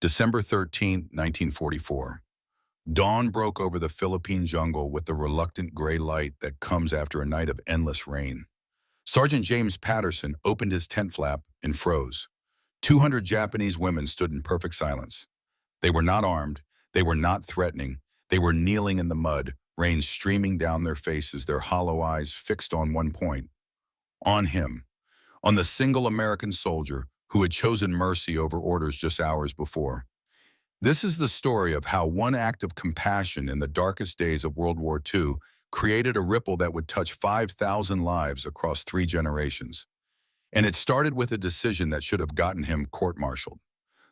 December 13, 1944. Dawn broke over the Philippine jungle with the reluctant gray light that comes after a night of endless rain. Sergeant James Patterson opened his tent flap and froze. 200 Japanese women stood in perfect silence. They were not armed, they were not threatening, they were kneeling in the mud, rain streaming down their faces, their hollow eyes fixed on one point. On him. On the single American soldier who had chosen mercy over orders just hours before. This is the story of how one act of compassion in the darkest days of World War II created a ripple that would touch 5,000 lives across 3 generations. And it started with a decision that should have gotten him court-martialed.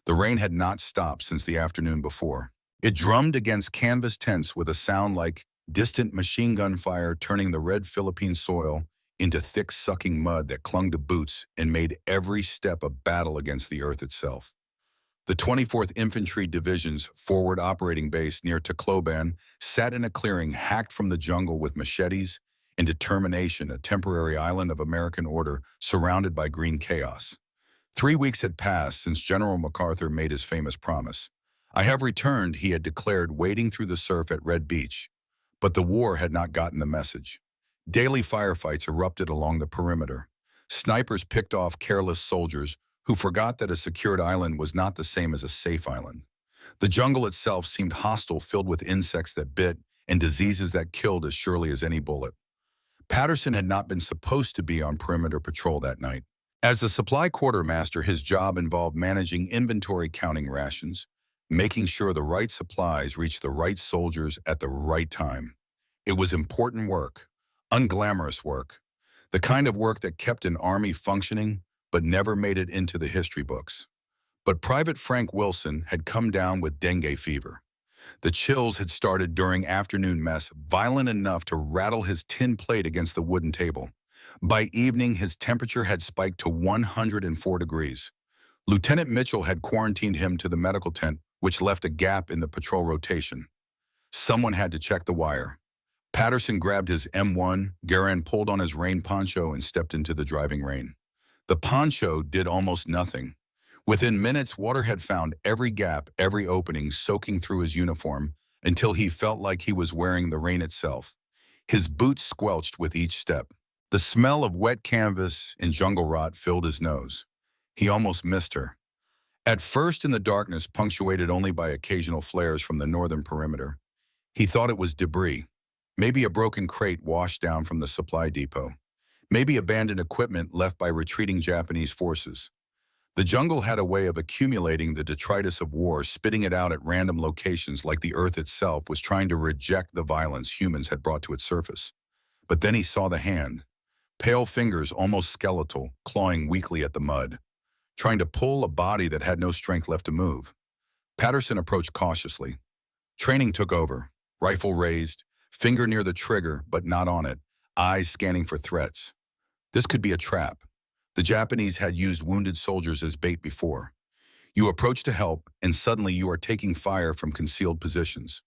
The rain had not stopped since the afternoon before. It drummed against canvas tents with a sound like distant machine gun fire, turning the red Philippine soil into thick, sucking mud that clung to boots and made every step a battle against the earth itself. The 24th Infantry Division's forward operating base near Tacloban sat in a clearing hacked from the jungle with machetes and determination, a temporary island of American order surrounded by green chaos. 3 weeks had passed since General MacArthur made his famous promise. "I have returned," he had declared, wading through the surf at Red Beach. But the war had not gotten the message. Daily firefights erupted along the perimeter. Snipers picked off careless soldiers who forgot that a secured island was not the same as a safe island. The jungle itself seemed hostile, filled with insects that bit and diseases that killed as surely as any bullet. Patterson had not been supposed to be on perimeter patrol that night. As the supply quartermaster, his job involved managing inventory, counting rations, making sure the right supplies reached the right soldiers at the right time. It was important work, unglamorous work, the kind of work that kept an army functioning but never made it into the history books. But Private Frank Wilson had come down with dengue fever. The chills had started during afternoon mess, violent enough to rattle his tin plate against the wooden table. By evening, his temperature had spiked to 104 degrees. Lieutenant Mitchell had quarantined him to the medical tent, which left a gap in the patrol rotation. Someone had to check the wire. Patterson grabbed his M1, Garand pulled on his rain poncho and stepped into the driving rain. The poncho did almost nothing. Within minutes, water had found every gap, every opening, soaking through his uniform until he felt like he was wearing the rain itself. His boots squelched with each step. The smell of wet canvas and jungle rot filled his nose. He almost missed her. At first, in the darkness, punctuated only by occasional flares from the northern perimeter, he thought it was debris. Maybe a broken crate washed down from the supply depot. Maybe abandoned equipment left by retreating Japanese forces. The jungle had a way of accumulating the detritus of war, spitting it out at random locations like the earth itself was trying to reject the violence humans had brought to its surface. But then he saw the hand. Pale fingers, almost skeletal, clawing weakly at the mud, trying to pull a body that had no strength left to move. Patterson approached cautiously. Training took over. Rifle raised, finger near the trigger but not on it, eyes scanning for threats. This could be a trap. The Japanese had used wounded soldiers as bait before. You approach to help, and suddenly you are taking fire from concealed positions.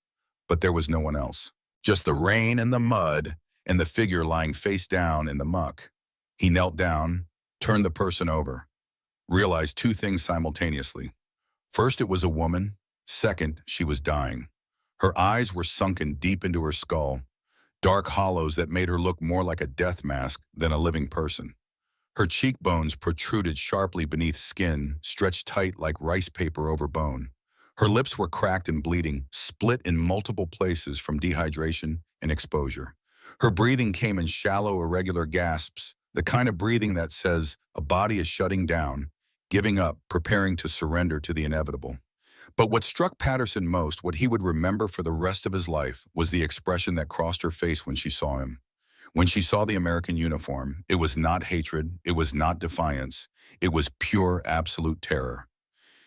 But there was no one else. Just the rain and the mud, and the figure lying face down in the muck. He knelt down, turned the person over, realized 2 things simultaneously. First, it was a woman. Second, she was dying. Her eyes were sunken deep into her skull, dark hollows that made her look more like a death mask than a living person. Her cheekbones protruded sharply beneath skin, stretched tight like rice paper over bone. Her lips were cracked and bleeding, split in multiple places from dehydration and exposure. Her breathing came in shallow, irregular gasps, the kind of breathing that says a body is shutting down, giving up, preparing to surrender to the inevitable. But what struck Patterson most, what he would remember for the rest of his life, was the expression that crossed her face when she saw him. When she saw the American uniform, it was not hatred, it was not defiance, it was pure, absolute terror.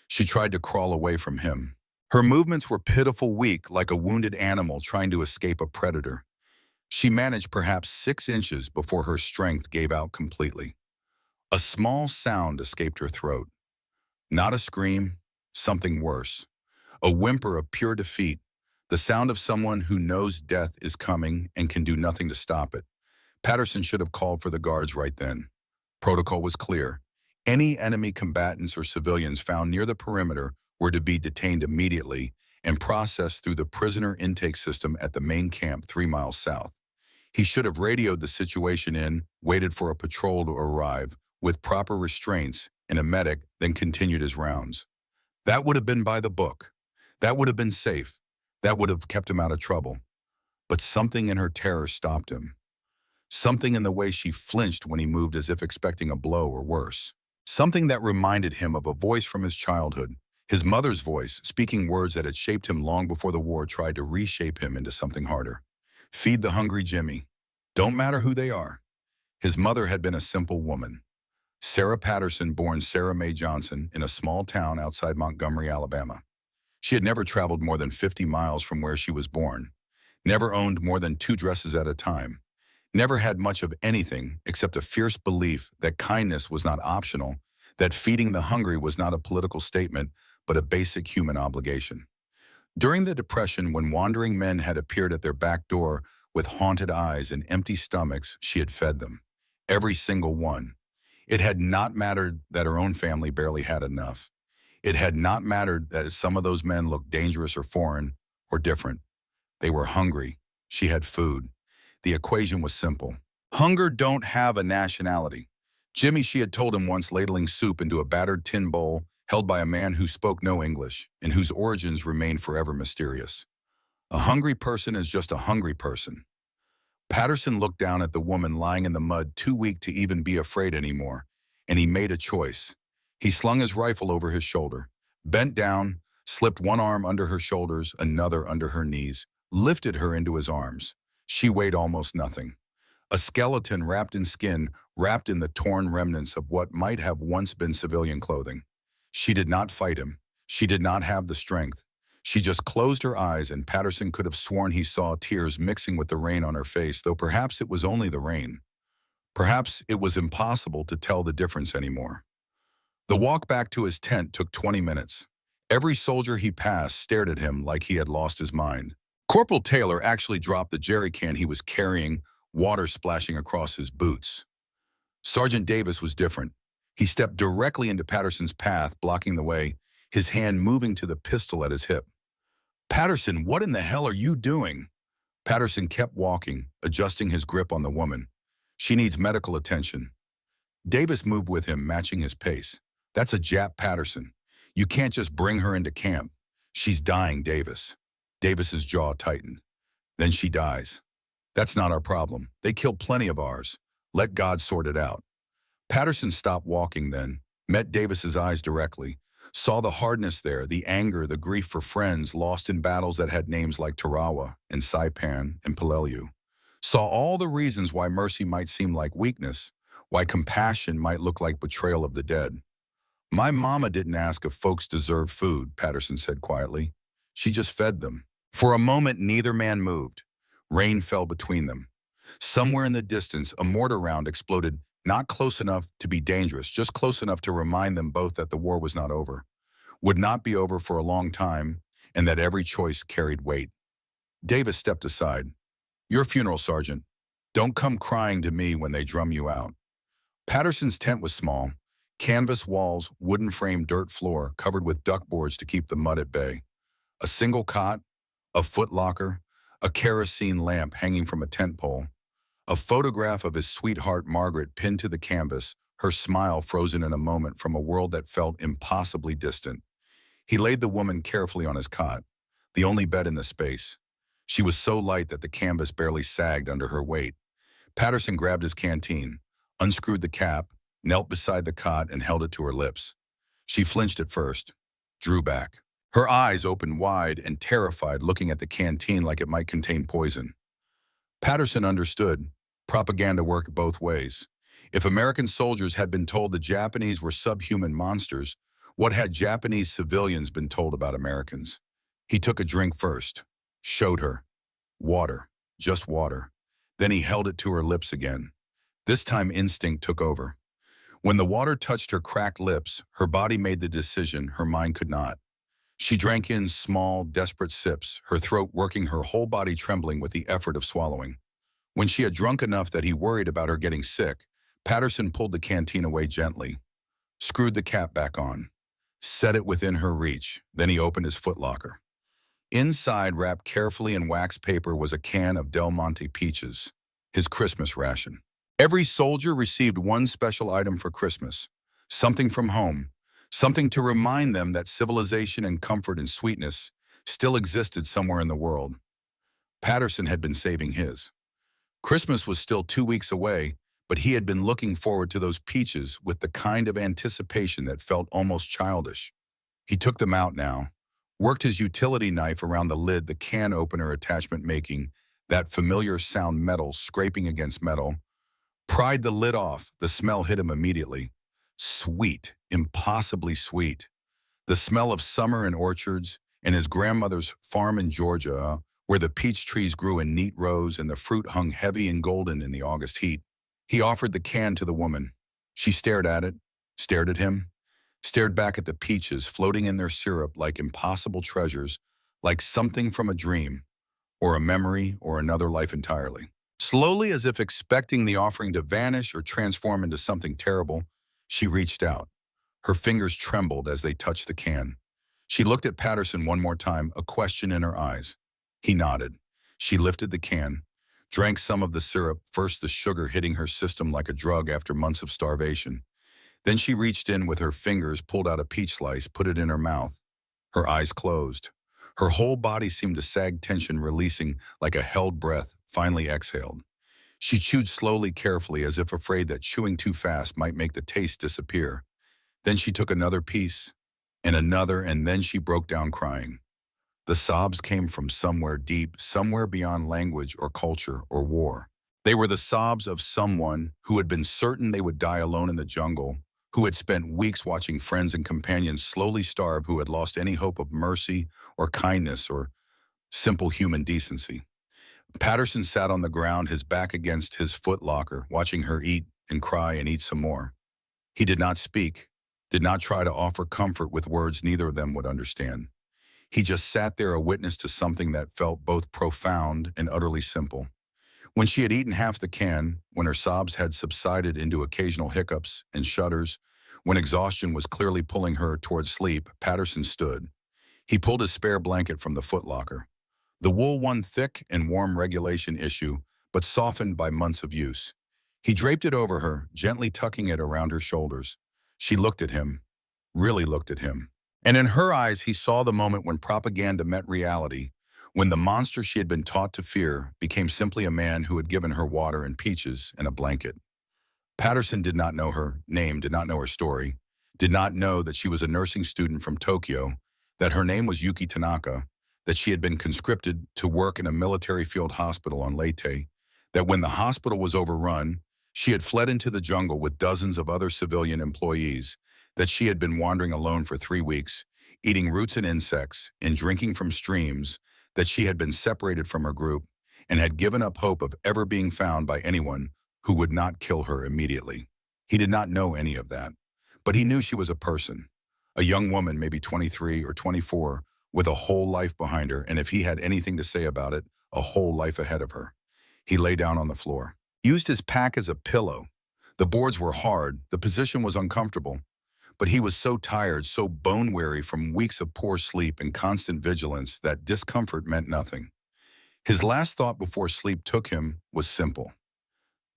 She tried to crawl away from him. Her movements were pitiful, weak, like a wounded animal trying to escape a predator. She managed perhaps 6 inches before her strength gave out completely. A small sound escaped her throat. Not a scream, something worse. A whimper of pure defeat, the sound of someone who knows death is coming and can do nothing to stop it. Patterson should have called for the guards right then. Protocol was clear. Any enemy combatants or civilians found near the perimeter were to be detained immediately and processed through the prisoner intake system at the main camp 3 miles south. He should have radioed the situation in, waited for a patrol to arrive, with proper restraints and a medic, then continued his rounds. That would have been by the book. That would have been safe. That would have kept him out of trouble. But something in her terror stopped him. Something in the way she flinched when he moved as if expecting a blow or worse. Something that reminded him of a voice from his childhood, his mother's voice, speaking words that had shaped him long before the war tried to reshape him into something harder. Feed the hungry Jimmy. Don't matter who they are. His mother had been a simple woman. Sarah Patterson, born Sarah Mae Johnson, in a small town outside Montgomery, Alabama. She had never traveled more than 50 miles from where she was born, never owned more than 2 dresses at a time, never had much of anything except a fierce belief that kindness was not optional, that feeding the hungry was not a political statement, but a basic human obligation. During the Depression, when wandering men had appeared at their back door with haunted eyes and empty stomachs, she had fed them. Every single one. It had not mattered that her own family barely had enough. It had not mattered that some of those men looked dangerous or foreign or different. They were hungry. She had food. The equation was simple. Hunger don't have a nationality. Jimmy, she had told him once, ladling soup into a battered tin bowl held by a man who spoke no English and whose origins remained forever mysterious. A hungry person is just a hungry person. Patterson looked down at the woman lying in the mud, too weak to even be afraid anymore, and he made a choice. He slung his rifle over his shoulder, bent down, slipped one arm under her shoulders, another under her knees, lifted her into his arms. She weighed almost nothing. A skeleton wrapped in skin, wrapped in the torn remnants of what might have once been civilian clothing. She did not fight him. She did not have the strength. She just closed her eyes, and Patterson could have sworn he saw tears mixing with the rain on her face, though perhaps it was only the rain. Perhaps it was impossible to tell the difference anymore. The walk back to his tent took 20 minutes. Every soldier he passed stared at him like he had lost his mind. Corporal Taylor actually dropped the jerry can he was carrying, water splashing across his boots. Sergeant Davis was different. He stepped directly into Patterson's path, blocking the way, his hand moving to the pistol at his hip. "Patterson, what in the hell are you doing?" Patterson kept walking, adjusting his grip on the woman. "She needs medical attention." Davis moved with him, matching his pace. "That's a Jap, Patterson. You can't just bring her into camp. She's dying, Davis." Davis's jaw tightened. "Then she dies. That's not our problem. They killed plenty of ours. Let God sort it out." Patterson stopped walking then, met Davis's eyes directly, saw the hardness there, the anger, the grief for friends lost in battles that had names like Tarawa and Saipan and Peleliu. Saw all the reasons why mercy might seem like weakness, why compassion might look like betrayal of the dead. "My mama didn't ask if folks deserve food," Patterson said quietly. "She just fed them." For a moment, neither man moved. Rain fell between them. Somewhere in the distance, a mortar round exploded, not close enough to be dangerous, just close enough to remind them both that the war was not over, would not be over for a long time, and that every choice carried weight. Davis stepped aside. "Your funeral, Sergeant. Don't come crying to me when they drum you out." Patterson's tent was small. Canvas walls, wooden frame dirt floor, covered with duckboards to keep the mud at bay. A single cot, a footlocker, a kerosene lamp hanging from a tent pole. A photograph of his sweetheart Margaret pinned to the canvas, her smile frozen in a moment from a world that felt impossibly distant. He laid the woman carefully on his cot, the only bed in the space. She was so light that the canvas barely sagged under her weight. Patterson grabbed his canteen, unscrewed the cap, knelt beside the cot, and held it to her lips. She flinched at first, drew back. Her eyes opened wide and terrified, looking at the canteen like it might contain poison. Patterson understood. Propaganda worked both ways. If American soldiers had been told the Japanese were subhuman monsters, what had Japanese civilians been told about Americans? He took a drink first, showed her. Water, just water. Then he held it to her lips again. This time instinct took over. When the water touched her cracked lips, her body made the decision, her mind could not. She drank in small, desperate sips, her throat working, her whole body trembling with the effort of swallowing. When she had drunk enough that he worried about her getting sick, Patterson pulled the canteen away gently, screwed the cap back on. set it within her reach. Then he opened his footlocker. Inside, wrapped carefully in wax paper, was a can of Del Monte peaches, his Christmas ration. Every soldier received one special item for Christmas, something from home, something to remind them that civilization and comfort and sweetness still existed somewhere in the world. Patterson had been saving his. Christmas was still 2 weeks away, but he had been looking forward to those peaches with the kind of anticipation that felt almost childish. He took them out now, worked his utility knife around the lid, the can opener attachment making that familiar sound, metal scraping against metal, pried the lid off. The smell hit him immediately. Sweet, impossibly sweet. The smell of summer in orchards and his grandmother's farm in Georgia, where the peach trees grew in neat rows and the fruit hung heavy and golden in the August heat. He offered the can to the woman. She stared at it, stared at him, stared back at the peaches floating in their syrup like impossible treasures, like something from a dream, or a memory, or another life entirely. Slowly, as if expecting the offering to vanish or transform into something terrible, she reached out. Her fingers trembled as they touched the can. She looked at Patterson one more time, a question in her eyes. He nodded. She lifted the can, drank some of the syrup, first the sugar hitting her system like a drug after months of starvation. Then she reached in with her fingers, pulled out a peach slice, put it in her mouth. Her eyes closed. Her whole body seemed to sag, tension releasing like a held breath, finally exhaled. She chewed slowly, carefully, as if afraid that chewing too fast might make the taste disappear. Then she took another piece, and then she broke down crying. The sobs came from somewhere deep, somewhere beyond language or culture or war. They were the sobs of someone who had been certain they would die alone in the jungle, who had spent weeks watching friends and companions slowly starve, who had lost any hope of mercy or kindness or simple human decency. Patterson sat on the ground, his back against his footlocker, watching her eat and cry and eat some more. He did not speak, did not try to offer comfort with words neither of them would understand. He just sat there, a witness to something that felt both profound and utterly simple. When she had eaten half the can, when her sobs had subsided into occasional hiccups and shudders, when exhaustion was clearly pulling her towards sleep, Patterson stood. He pulled his spare blanket from the footlocker. The wool one thick and warm regulation issue, but softened by months of use. He draped it over her, gently tucking it around her shoulders. She looked at him, really looked at him. And in her eyes, he saw the moment when propaganda met reality, when the monster she had been taught to fear became simply a man who had given her water and peaches and a blanket. Patterson did not know her name, did not know her story, did not know that she was a nursing student from Tokyo, that her name was Yuki Tanaka, that she had been conscripted to work in a military field hospital on Leyte, that when the hospital was overrun, she had fled into the jungle with dozens of other civilian employees, that she had been wandering alone for 3 weeks, eating roots and insects, and drinking from streams, that she had been separated from her group, and had given up hope of ever being found by anyone who would not kill her immediately. He did not know any of that, but he knew she was a person, a young woman, maybe 23 or 24, with a whole life behind her, and if he had anything to say about it, a whole life ahead of her. He lay down on the floor, used his pack as a pillow. The boards were hard, the position was uncomfortable, but he was so tired, so bone-weary from weeks of poor sleep and constant vigilance that discomfort meant nothing. His last thought before sleep took him was simple.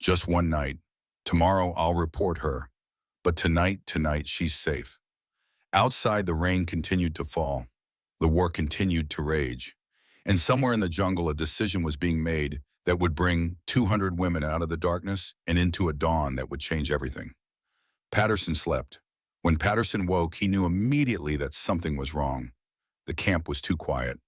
Just one night. Tomorrow I'll report her. But tonight, she's safe. Outside, the rain continued to fall. The war continued to rage. And somewhere in the jungle, a decision was being made that would bring 200 women out of the darkness and into a dawn that would change everything. Patterson slept. When Patterson woke, he knew immediately that something was wrong. The camp was too quiet.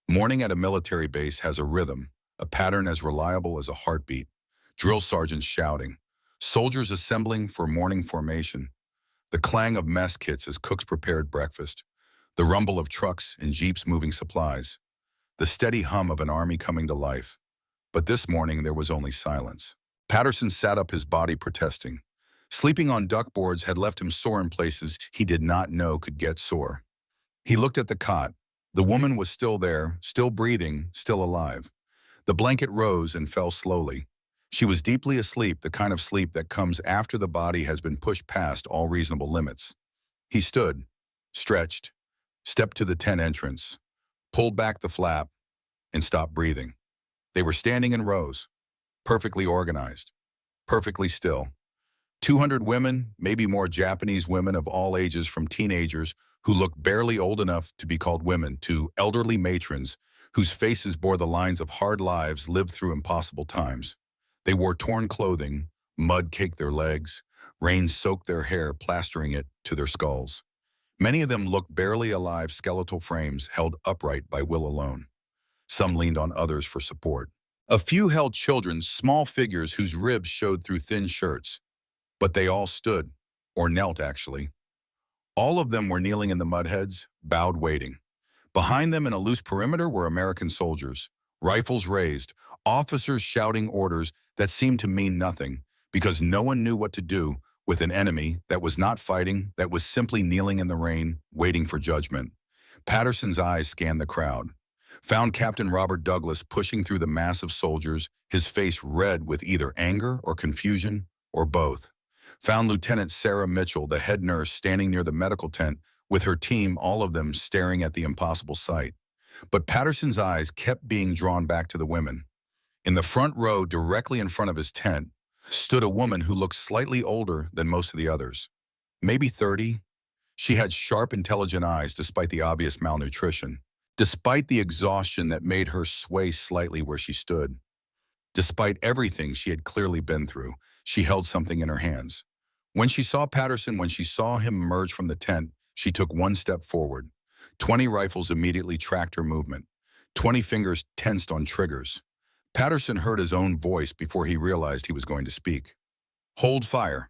Morning at a military base has a rhythm, a pattern as reliable as a heartbeat. Drill sergeants shouting, soldiers assembling for morning formation, the clang of mess kits as cooks prepared breakfast, the rumble of trucks and jeeps moving supplies, the steady hum of an army coming to life. But this morning there was only silence. Patterson sat up, his body protesting. Sleeping on duckboards had left him sore in places he did not know could get sore. He looked at the cot. The woman was still there, still breathing, still alive. The blanket rose and fell slowly. She was deeply asleep, the kind of sleep that comes after the body has been pushed past all reasonable limits. He stood. stretched, stepped to the tent entrance, pulled back the flap, and stopped breathing. They were standing in rows, perfectly organized, perfectly still. 200 women, maybe more, Japanese women of all ages, from teenagers who looked barely old enough to be called women to elderly matrons whose faces bore the lines of hard lives lived through impossible times. They wore torn clothing, mud caked their legs, rain soaked their hair, plastering it to their skulls. Many of them looked barely alive, skeletal frames held upright by will alone. Some leaned on others for support. A few held children, small figures whose ribs showed through thin shirts. But they all stood, or knelt actually. All of them were kneeling in the mudheads, bowed, waiting. Behind them in a loose perimeter were American soldiers, rifles raised, officers shouting orders that seemed to mean nothing because no one knew what to do with an enemy that was not fighting, that was simply kneeling in the rain, waiting for judgment. Patterson's eyes scanned the crowd, found Captain Robert Douglas pushing through the mass of soldiers, his face red with either anger or confusion or both. Found Lieutenant Sarah Mitchell, the head nurse, standing near the medical tent with her team, all of them staring at the impossible sight. But Patterson's eyes kept being drawn back to the women. In the front row, directly in front of his tent, stood a woman who looked slightly older than most of the others. Maybe 30. She had sharp, intelligent eyes despite the obvious malnutrition, despite the exhaustion that made her sway slightly where she stood. Despite everything she had clearly been through, she held something in her hands. When she saw Patterson, when she saw him emerge from the tent, she took one step forward. 20 rifles immediately tracked her movement. 20 fingers tensed on triggers. Patterson heard his own voice before he realized he was going to speak. Hold fire.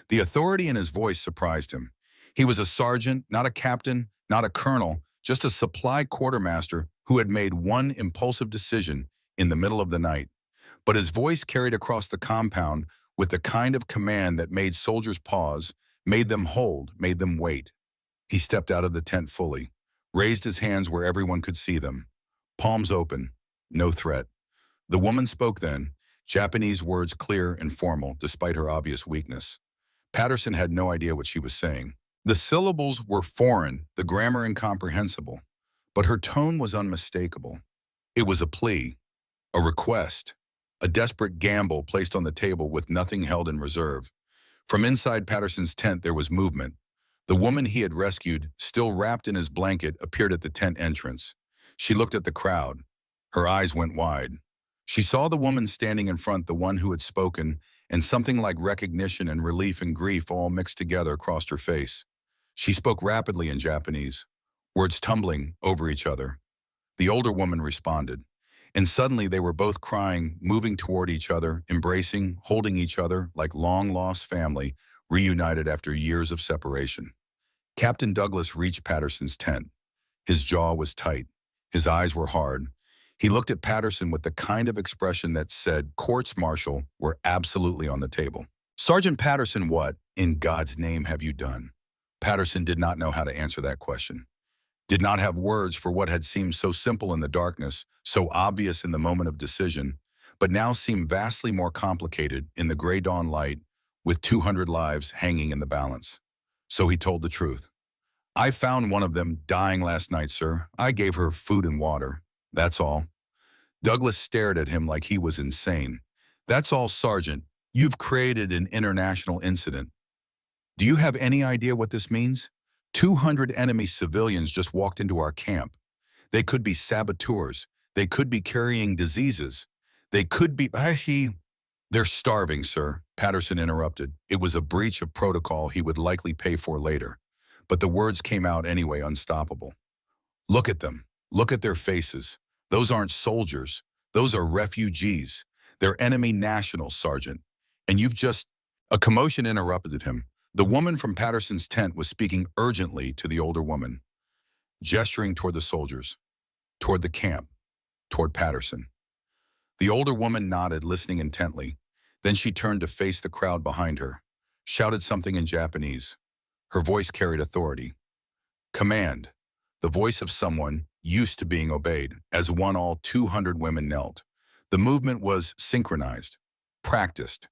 The authority in his voice surprised him. He was a sergeant, not a captain, not a colonel, just a supply quartermaster who had made one impulsive decision in the middle of the night. But his voice carried across the compound with the kind of command that made soldiers pause, made them hold, made them wait. He stepped out of the tent fully, raised his hands where everyone could see them. Palms open, no threat. The woman spoke then, Japanese words clear and formal despite her obvious weakness. Patterson had no idea what she was saying. The syllables were foreign, the grammar incomprehensible, but her tone was unmistakable. It was a plea, a request, a desperate gamble placed on the table with nothing held in reserve. From inside Patterson's tent there was movement. The woman he had rescued, still wrapped in his blanket, appeared at the tent entrance. She looked at the crowd. Her eyes went wide. She saw the woman standing in front, the one who had spoken, and something like recognition and relief and grief all mixed together crossed her face. She spoke rapidly in Japanese, words tumbling over each other. The older woman responded. And suddenly they were both crying, moving toward each other, embracing, holding each other like long-lost family, reunited after years of separation. Captain Douglas reached Patterson's tent. His jaw was tight. His eyes were hard. He looked at Patterson with the kind of expression that said courts-martial were absolutely on the table. Sergeant Patterson, what, in God's name, have you done? Patterson did not know how to answer that question. Did not have words for what had seemed so simple in the darkness, so obvious in the moment of decision, but now seemed vastly more complicated in the gray dawn light, with 200 lives hanging in the balance. So he told the truth. I found one of them dying last night, sir. I gave her food and water. That's all. Douglas stared at him like he was insane. That's all, Sergeant. You've created an international incident. Do you have any idea what this means? 200 enemy civilians just walked into our camp. They could be saboteurs. They could be carrying diseases. They could be... They're starving, sir, Patterson interrupted. It was a breach of protocol he would likely pay for later. But the words came out anyway, unstoppable. Look at them. Look at their faces. Those aren't soldiers. Those are refugees. They're enemy nationals, Sergeant. And you've just... A commotion interrupted him. The woman from Patterson's tent was speaking urgently to the older woman, gesturing toward the soldiers, toward the camp, toward Patterson. The older woman nodded, listening intently. Then she turned to face the crowd behind her, shouted something in Japanese. Her voice carried authority. Command, the voice of someone used to being obeyed, as one all 200 women knelt. The movement was synchronized, practiced.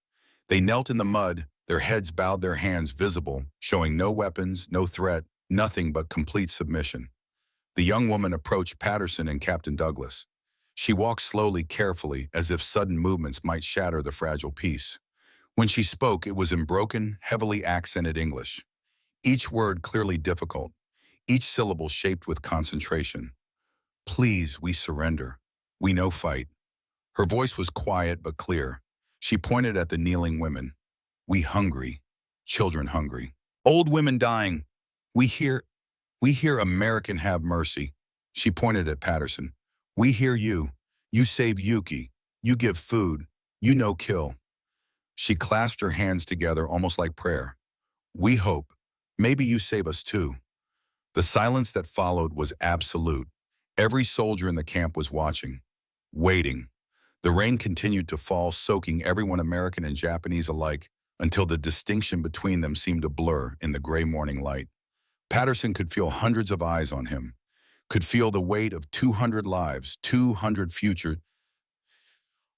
They knelt in the mud, their heads bowed, their hands visible, showing no weapons, no threat, nothing but complete submission. The young woman approached Patterson and Captain Douglas. She walked slowly, carefully, as if sudden movements might shatter the fragile peace. When she spoke, it was in broken, heavily accented English. Each word clearly difficult, each syllable shaped with concentration. Please, we surrender. We no fight. Her voice was quiet but clear. She pointed at the kneeling women. We hungry. Children hungry. Old women dying. We hear American have mercy. She pointed at Patterson. We hear you. You save Yuki. You give food. You no kill. She clasped her hands together almost like prayer. We hope. Maybe you save us too. The silence that followed was absolute. Every soldier in the camp was watching, waiting. The rain continued to fall, soaking everyone, American and Japanese alike, until the distinction between them seemed to blur in the gray morning light. Patterson could feel hundreds of eyes on him, could feel the weight of 200 lives, 200 futures,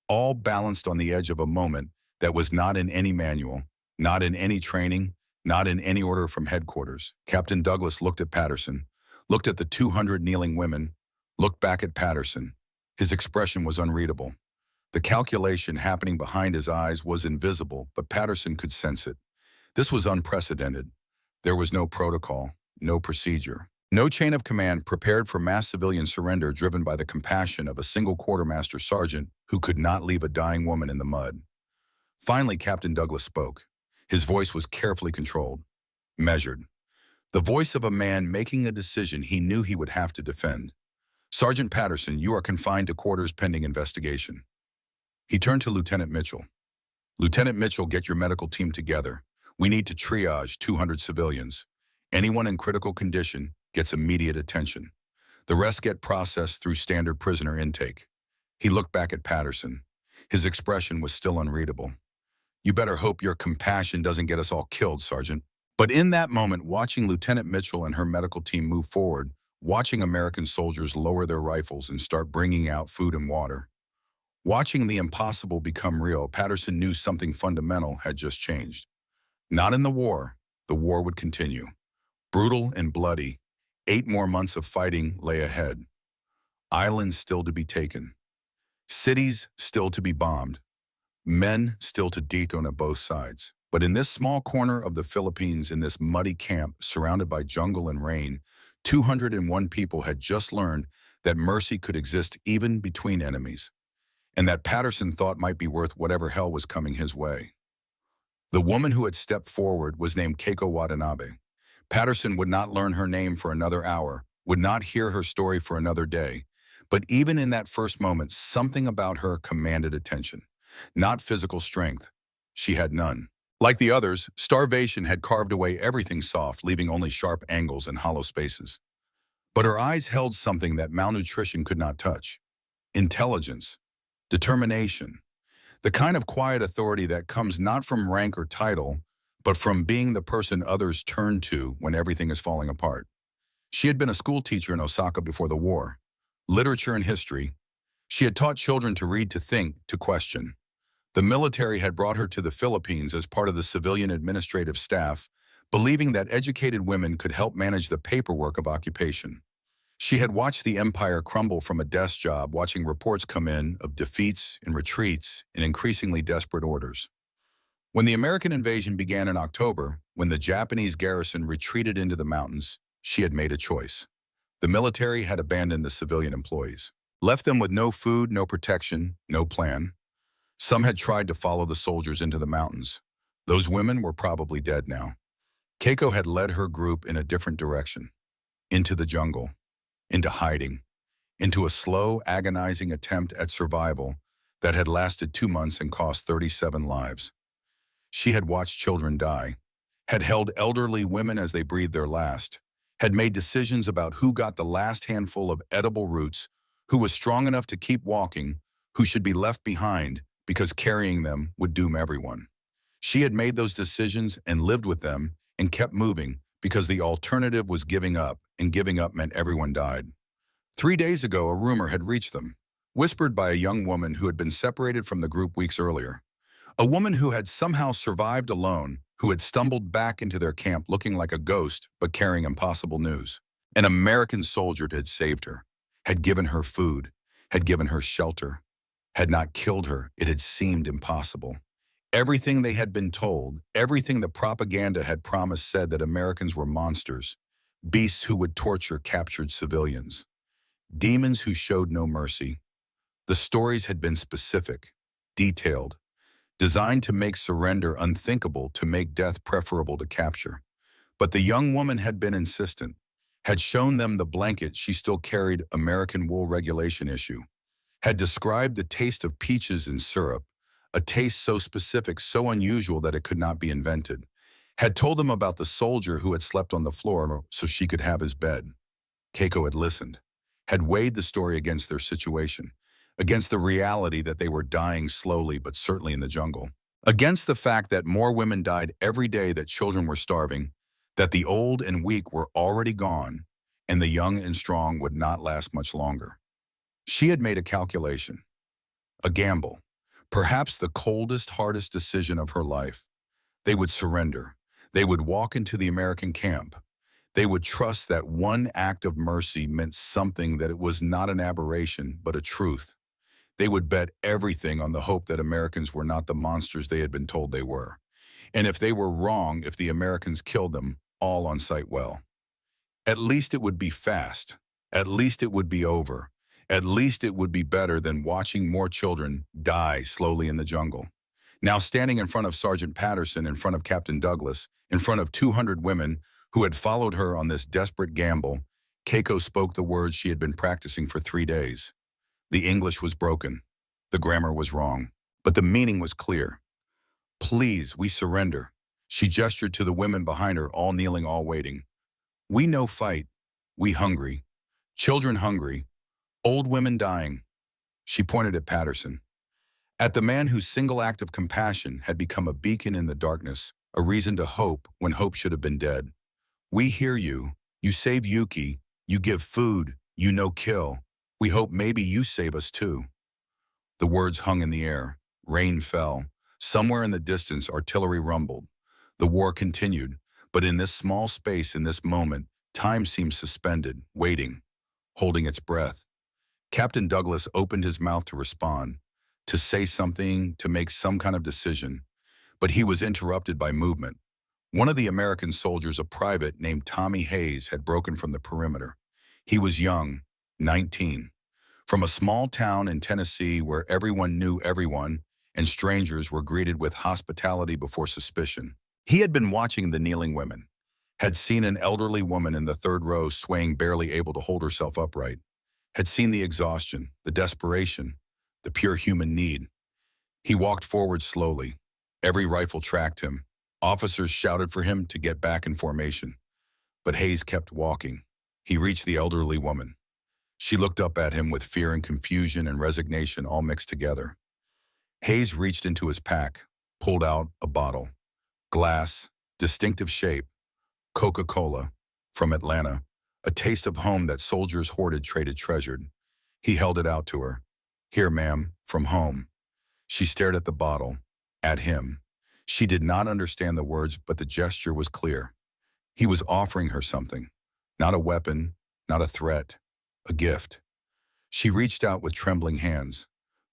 all balanced on the edge of a moment that was not in any manual, not in any training, not in any order from headquarters. Captain Douglas looked at Patterson, looked at the 200 kneeling women, looked back at Patterson. His expression was unreadable. The calculation happening behind his eyes was invisible, but Patterson could sense it. This was unprecedented. There was no protocol, no procedure, no chain of command prepared for mass civilian surrender driven by the compassion of a single quartermaster sergeant who could not leave a dying woman in the mud. Finally, Captain Douglas spoke. His voice was carefully controlled, measured. The voice of a man making a decision he knew he would have to defend. Sergeant Patterson, you are confined to quarters pending investigation. He turned to Lieutenant Mitchell. Lieutenant Mitchell, get your medical team together. We need to triage 200 civilians. Anyone in critical condition gets immediate attention. The rest get processed through standard prisoner intake. He looked back at Patterson. His expression was still unreadable. You better hope your compassion doesn't get us all killed, Sergeant. But in that moment, watching Lieutenant Mitchell and her medical team move forward, watching American soldiers lower their rifles and start bringing out food and water, watching the impossible become real, Patterson knew something fundamental had just changed. Not in the war would continue. Brutal and bloody, 8 more months of fighting lay ahead. Islands still to be taken. Cities still to be bombed. Men still to dethrone at both sides. But in this small corner of the Philippines, in this muddy camp surrounded by jungle and rain, 201 people had just learned that mercy could exist even between enemies, and that Patterson thought might be worth whatever hell was coming his way. The woman who had stepped forward was named Keiko Watanabe. Patterson would not learn her name for another hour, would not hear her story for another day. But even in that first moment, something about her commanded attention. Not physical strength. She had none. Like the others, starvation had carved away everything soft, leaving only sharp angles and hollow spaces. But her eyes held something that malnutrition could not touch. Intelligence. Determination. The kind of quiet authority that comes not from rank or title, but from being the person others turn to when everything is falling apart. She had been a school teacher in Osaka before the war. Literature and history. She had taught children to read, to think, to question. The military had brought her to the Philippines as part of the civilian administrative staff, believing that educated women could help manage the paperwork of occupation. She had watched the empire crumble from a desk job, watching reports come in of defeats and retreats and increasingly desperate orders. When the American invasion began in October, when the Japanese garrison retreated into the mountains, she had made a choice. The military had abandoned the civilian employees, left them with no food, no protection, no plan. Some had tried to follow the soldiers into the mountains. Those women were probably dead now. Keiko had led her group in a different direction, into the jungle, into hiding, into a slow, agonizing attempt at survival that had lasted 2 months and cost 37 lives. She had watched children die, had held elderly women as they breathed their last, had made decisions about who got the last handful of edible roots, who was strong enough to keep walking, who should be left behind because carrying them would doom everyone. She had made those decisions and lived with them and kept moving because the alternative was giving up, and giving up meant everyone died. 3 days ago, a rumor had reached them, whispered by a young woman who had been separated from the group weeks earlier. A woman who had somehow survived alone, who had stumbled back into their camp looking like a ghost but carrying impossible news. An American soldier had saved her, had given her food, had given her shelter, had not killed her. It had seemed impossible. Everything they had been told, everything the propaganda had promised said that Americans were monsters, beasts who would torture captured civilians, demons who showed no mercy. The stories had been specific, detailed, designed to make surrender unthinkable, to make death preferable to capture. But the young woman had been insistent, had shown them the blanket she still carried, American wool regulation issue, had described the taste of peaches in syrup, a taste so specific, so unusual that it could not be invented, had told them about the soldier who had slept on the floor so she could have his bed. Keiko had listened, had weighed the story against their situation, against the reality that they were dying slowly but certainly in the jungle, against the fact that more women died every day, that children were starving, that the old and weak were already gone, and the young and strong would not last much longer. She had made a calculation, a gamble, perhaps the coldest, hardest decision of her life. They would surrender. They would walk into the American camp. They would trust that one act of mercy meant something, that it was not an aberration, but a truth. They would bet everything on the hope that Americans were not the monsters they had been told they were. And if they were wrong, if the Americans killed them, all on sight, well, at least it would be fast. At least it would be over. At least it would be better than watching more children die slowly in the jungle. Now standing in front of Sergeant Patterson, in front of Captain Douglas, in front of 200 women who had followed her on this desperate gamble, Keiko spoke the words she had been practicing for 3 days. The English was broken. The grammar was wrong. But the meaning was clear. Please, we surrender. She gestured to the women behind her, all kneeling, all waiting. We no fight. We hungry. Children hungry. Old women dying. She pointed at Patterson, at the man whose single act of compassion had become a beacon in the darkness, a reason to hope when hope should have been dead. We hear you. You save Yuki. You give food. You no kill. We hope maybe you save us too. The words hung in the air. Rain fell. Somewhere in the distance, artillery rumbled. The war continued, but in this small space, in this moment, time seemed suspended, waiting, holding its breath. Captain Douglas opened his mouth to respond, to say something, to make some kind of decision, but he was interrupted by movement. One of the American soldiers, a private named Tommy Hayes, had broken from the perimeter. He was young, 19, from a small town in Tennessee where everyone knew everyone and strangers were greeted with hospitality before suspicion. He had been watching the kneeling women, had seen an elderly woman in the third row swaying, barely able to hold herself upright, had seen the exhaustion, the desperation, the pure human need. He walked forward slowly. Every rifle tracked him. Officers shouted for him to get back in formation. But Hayes kept walking. He reached the elderly woman. She looked up at him with fear and confusion and resignation all mixed together. Hayes reached into his pack, pulled out a bottle. Glass, distinctive shape, Coca-Cola, from Atlanta, a taste of home that soldiers hoarded, traded, treasured. He held it out to her. Here, ma'am, from home. She stared at the bottle, at him. She did not understand the words, but the gesture was clear. He was offering her something, not a weapon, not a threat, a gift. She reached out with trembling hands,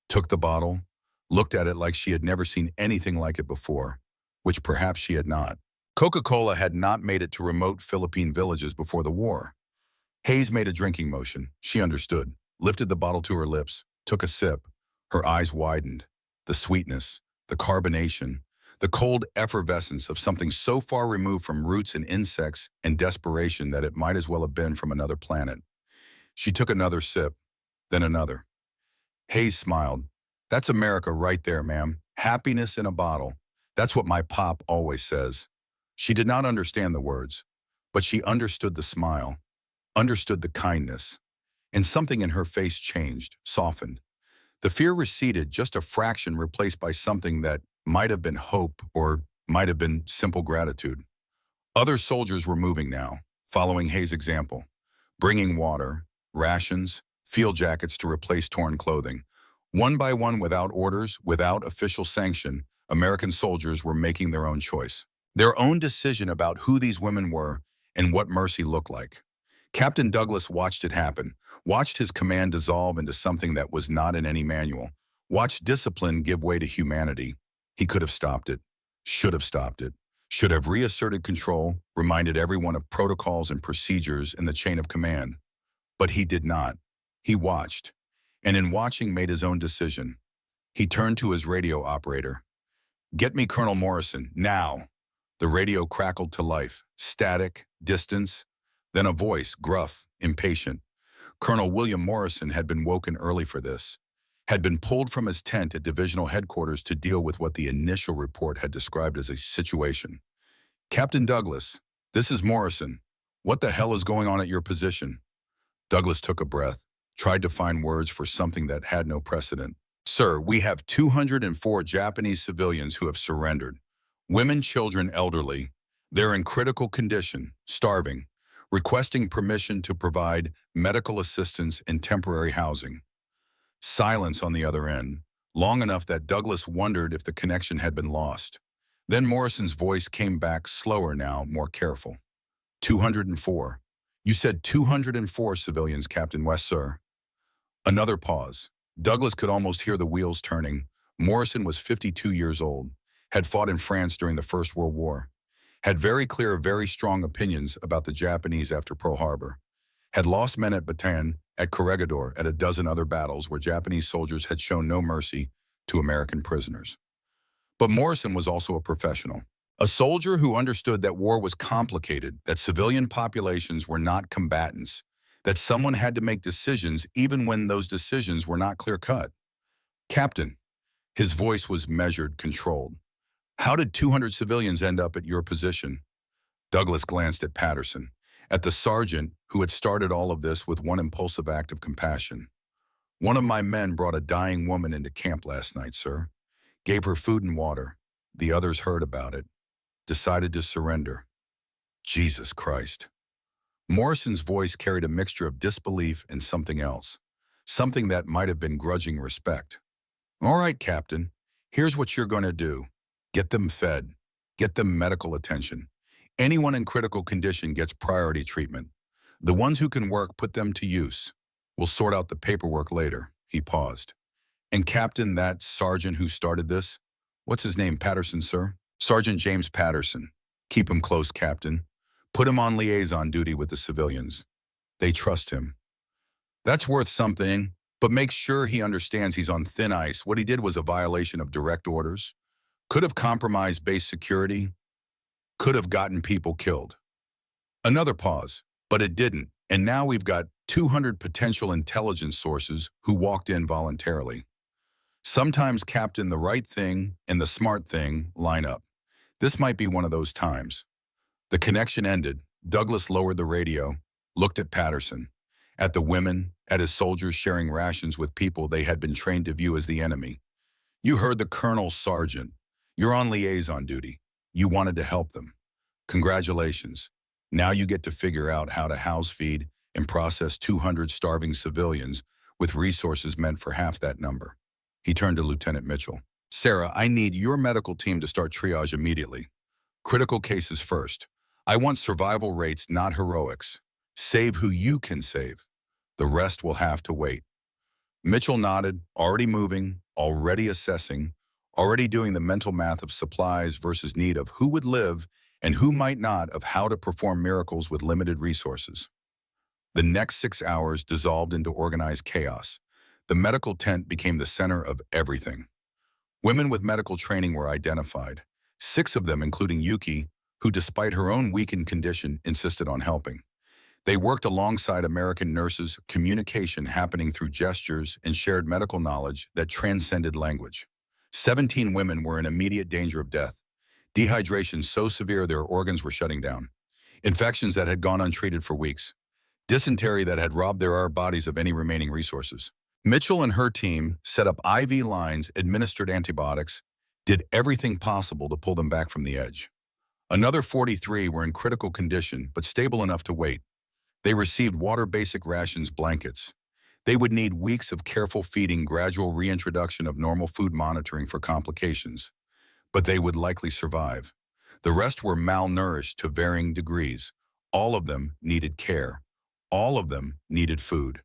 took the bottle, looked at it like she had never seen anything like it before, which perhaps she had not. Coca-Cola had not made it to remote Philippine villages before the war. Hayes made a drinking motion. She understood, lifted the bottle to her lips, took a sip. Her eyes widened. The sweetness, the carbonation, the cold effervescence of something so far removed from roots and insects and desperation that it might as well have been from another planet. She took another sip, then another. Hayes smiled. That's America right there, ma'am. Happiness in a bottle. That's what my pop always says. She did not understand the words, but she understood the smile, understood the kindness, and something in her face changed, softened. The fear receded, just a fraction, replaced by something that might have been hope or might have been simple gratitude. Other soldiers were moving now, following Hayes' example, bringing water, rations, field jackets to replace torn clothing. One by one, without orders, without official sanction, American soldiers were making their own choice. Their own decision about who these women were and what mercy looked like. Captain Douglas watched it happen, watched his command dissolve into something that was not in any manual, watched discipline give way to humanity. He could have stopped it, should have stopped it, should have reasserted control, reminded everyone of protocols and procedures in the chain of command. But he did not. He watched, and in watching made his own decision. He turned to his radio operator. "Get me Colonel Morrison, now." The radio crackled to life, static, distance, then a voice, gruff, impatient. Colonel William Morrison had been woken early for this, had been pulled from his tent at divisional headquarters to deal with what the initial report had described as a situation. "Captain Douglas, this is Morrison. What the hell is going on at your position?" Douglas took a breath, tried to find words for something that had no precedent. "Sir, we have 204 Japanese civilians who have surrendered. Women, children, elderly. They're in critical condition, starving, requesting permission to provide medical assistance and temporary housing." Silence on the other end, long enough that Douglas wondered if the connection had been lost. Then Morrison's voice came back, slower now, more careful. 204. "You said 204 civilians, Captain West, sir." Another pause. Douglas could almost hear the wheels turning. Morrison was 52 years old, had fought in France during the First World War, had very clear, very strong opinions about the Japanese after Pearl Harbor, had lost men at Bataan, at Corregidor, at a dozen other battles where Japanese soldiers had shown no mercy to American prisoners. But Morrison was also a professional, a soldier who understood that war was complicated, that civilian populations were not combatants, that someone had to make decisions even when those decisions were not clear-cut. "Captain," his voice was measured, controlled. "How did 200 civilians end up at your position?" Douglas glanced at Patterson, at the sergeant who had started all of this with one impulsive act of compassion. "One of my men brought a dying woman into camp last night, sir. Gave her food and water. The others heard about it. Decided to surrender." Jesus Christ. Morrison's voice carried a mixture of disbelief and something else, something that might have been grudging respect. "All right, Captain, here's what you're going to do. Get them fed. Get them medical attention. Anyone in critical condition gets priority treatment. The ones who can work, put them to use. We'll sort out the paperwork later." He paused. "And Captain, that sergeant who started this, what's his name, Patterson, sir?" "Sergeant James Patterson. Keep him close, Captain. Put him on liaison duty with the civilians. They trust him. That's worth something, but make sure he understands he's on thin ice. What he did was a violation of direct orders. Could have compromised base security. Could have gotten people killed." Another pause, but it didn't. "And now we've got 200 potential intelligence sources who walked in voluntarily. Sometimes, Captain, the right thing and the smart thing line up. This might be one of those times." The connection ended. Douglas lowered the radio, looked at Patterson, at the women, at his soldiers sharing rations with people they had been trained to view as the enemy. "You heard the colonel, sergeant. You're on liaison duty. You wanted to help them. Congratulations. Now you get to figure out how to house, feed, and process 200 starving civilians with resources meant for half that number." He turned to Lieutenant Mitchell. "Sarah, I need your medical team to start triage immediately. Critical cases first. I want survival rates, not heroics. Save who you can save. The rest will have to wait." Mitchell nodded, already moving, already assessing, already doing the mental math of supplies versus need, of who would live and who might not, of how to perform miracles with limited resources. The next 6 hours dissolved into organized chaos. The medical tent became the center of everything. Women with medical training were identified. 6 of them, including Yuki, who, despite her own weakened condition, insisted on helping. They worked alongside American nurses, communication happening through gestures and shared medical knowledge that transcended language. 17 women were in immediate danger of death. Dehydration so severe their organs were shutting down. Infections that had gone untreated for weeks. Dysentery that had robbed their bodies of any remaining resources. Mitchell and her team set up IV lines, administered antibiotics, did everything possible to pull them back from the edge. Another 43 were in critical condition, but stable enough to wait. They received water, basic rations, blankets. They would need weeks of careful feeding, gradual reintroduction of normal food monitoring for complications. But they would likely survive. The rest were malnourished to varying degrees. All of them needed care. All of them needed food.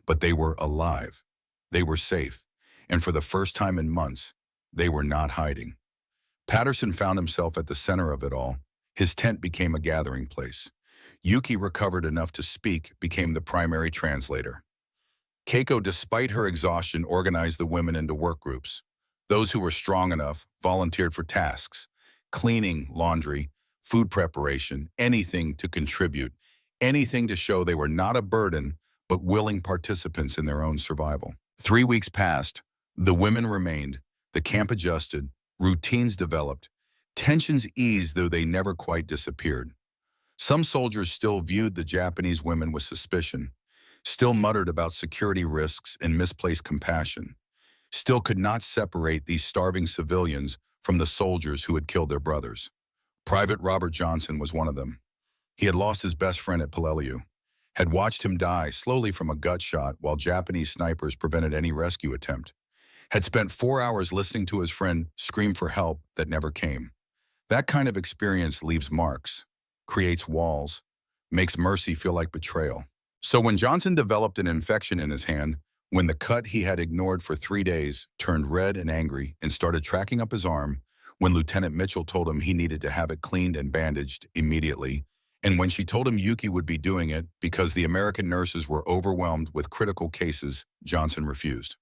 But they were alive. They were safe. And for the first time in months, they were not hiding. Patterson found himself at the center of it all. His tent became a gathering place. Yuki, recovered enough to speak, became the primary translator. Keiko, despite her exhaustion, organized the women into work groups. Those who were strong enough volunteered for tasks: cleaning, laundry, food preparation, anything to contribute, anything to show they were not a burden, but willing participants in their own survival. 3 weeks passed. The women remained. The camp adjusted. Routines developed. Tensions eased, though they never quite disappeared. Some soldiers still viewed the Japanese women with suspicion, still muttered about security risks and misplaced compassion, still could not separate these starving civilians from the soldiers who had killed their brothers. Private Robert Johnson was one of them. He had lost his best friend at POW, had watched him die slowly from a gut shot while Japanese snipers prevented any rescue attempt, had spent 4 hours listening to his friend scream for help that never came. That kind of experience leaves marks, creates walls, makes mercy feel like betrayal. So when Johnson developed an infection in his hand, when the cut he had ignored for 3 days turned red and angry and started tracking up his arm, when Lieutenant Mitchell told him he needed to have it cleaned and bandaged immediately, and when she told him Yuki would be doing it because the American nurses were overwhelmed with critical cases, Johnson refused.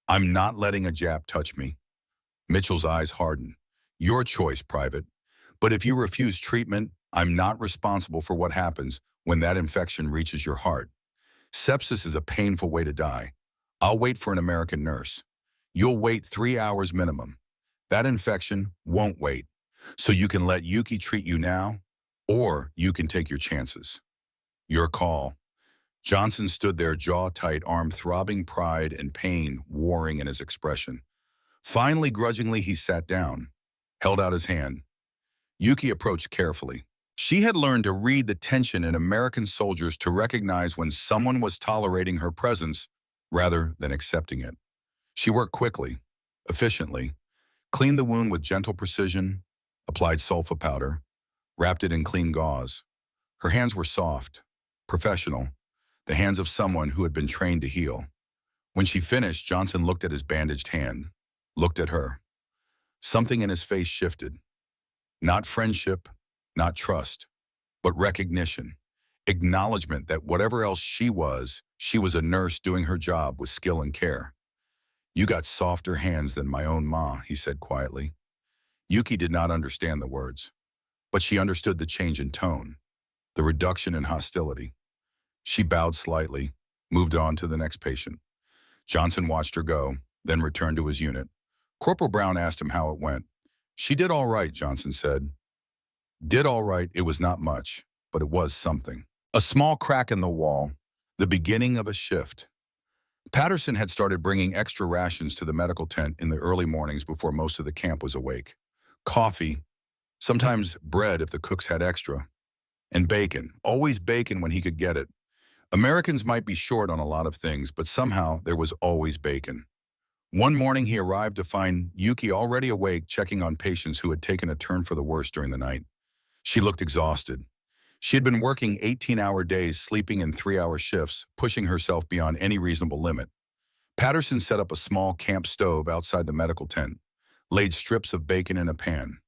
"I'm not letting a Jap touch me." Mitchell's eyes hardened. "Your choice, Private. But if you refuse treatment, I'm not responsible for what happens when that infection reaches your heart. Sepsis is a painful way to die. I'll wait for an American nurse. You'll wait 3 hours minimum. That infection won't wait. So you can let Yuki treat you now, or you can take your chances. Your call." Johnson stood there, jaw tight, arm throbbing, pride and pain warring in his expression. Finally, grudgingly, he sat down, held out his hand. Yuki approached carefully. She had learned to read the tension in American soldiers, to recognize when someone was tolerating her presence rather than accepting it. She worked quickly, efficiently, cleaned the wound with gentle precision, applied sulfa powder, wrapped it in clean gauze. Her hands were soft, professional, the hands of someone who had been trained to heal. When she finished, Johnson looked at his bandaged hand, looked at her. Something in his face shifted. Not friendship, not trust, but recognition, acknowledgement that whatever else she was a nurse doing her job with skill and care. "You got softer hands than my own ma," he said quietly. Yuki did not understand the words, but she understood the change in tone, the reduction in hostility. She bowed slightly, moved on to the next patient. Johnson watched her go, then returned to his unit. Corporal Brown asked him how it went. "She did all right," Johnson said. Did all right, it was not much, but it was something. A small crack in the wall, the beginning of a shift. Patterson had started bringing extra rations to the medical tent in the early mornings before most of the camp was awake. Coffee, sometimes bread if the cooks had extra, and bacon, always bacon when he could get it. Americans might be short on a lot of things, but somehow there was always bacon. One morning he arrived to find Yuki already awake, checking on patients who had taken a turn for the worse during the night. She looked exhausted. She had been working 18-hour days, sleeping in 3-hour shifts, pushing herself beyond any reasonable limit. Patterson set up a small camp stove outside the medical tent, laid strips of bacon in a pan.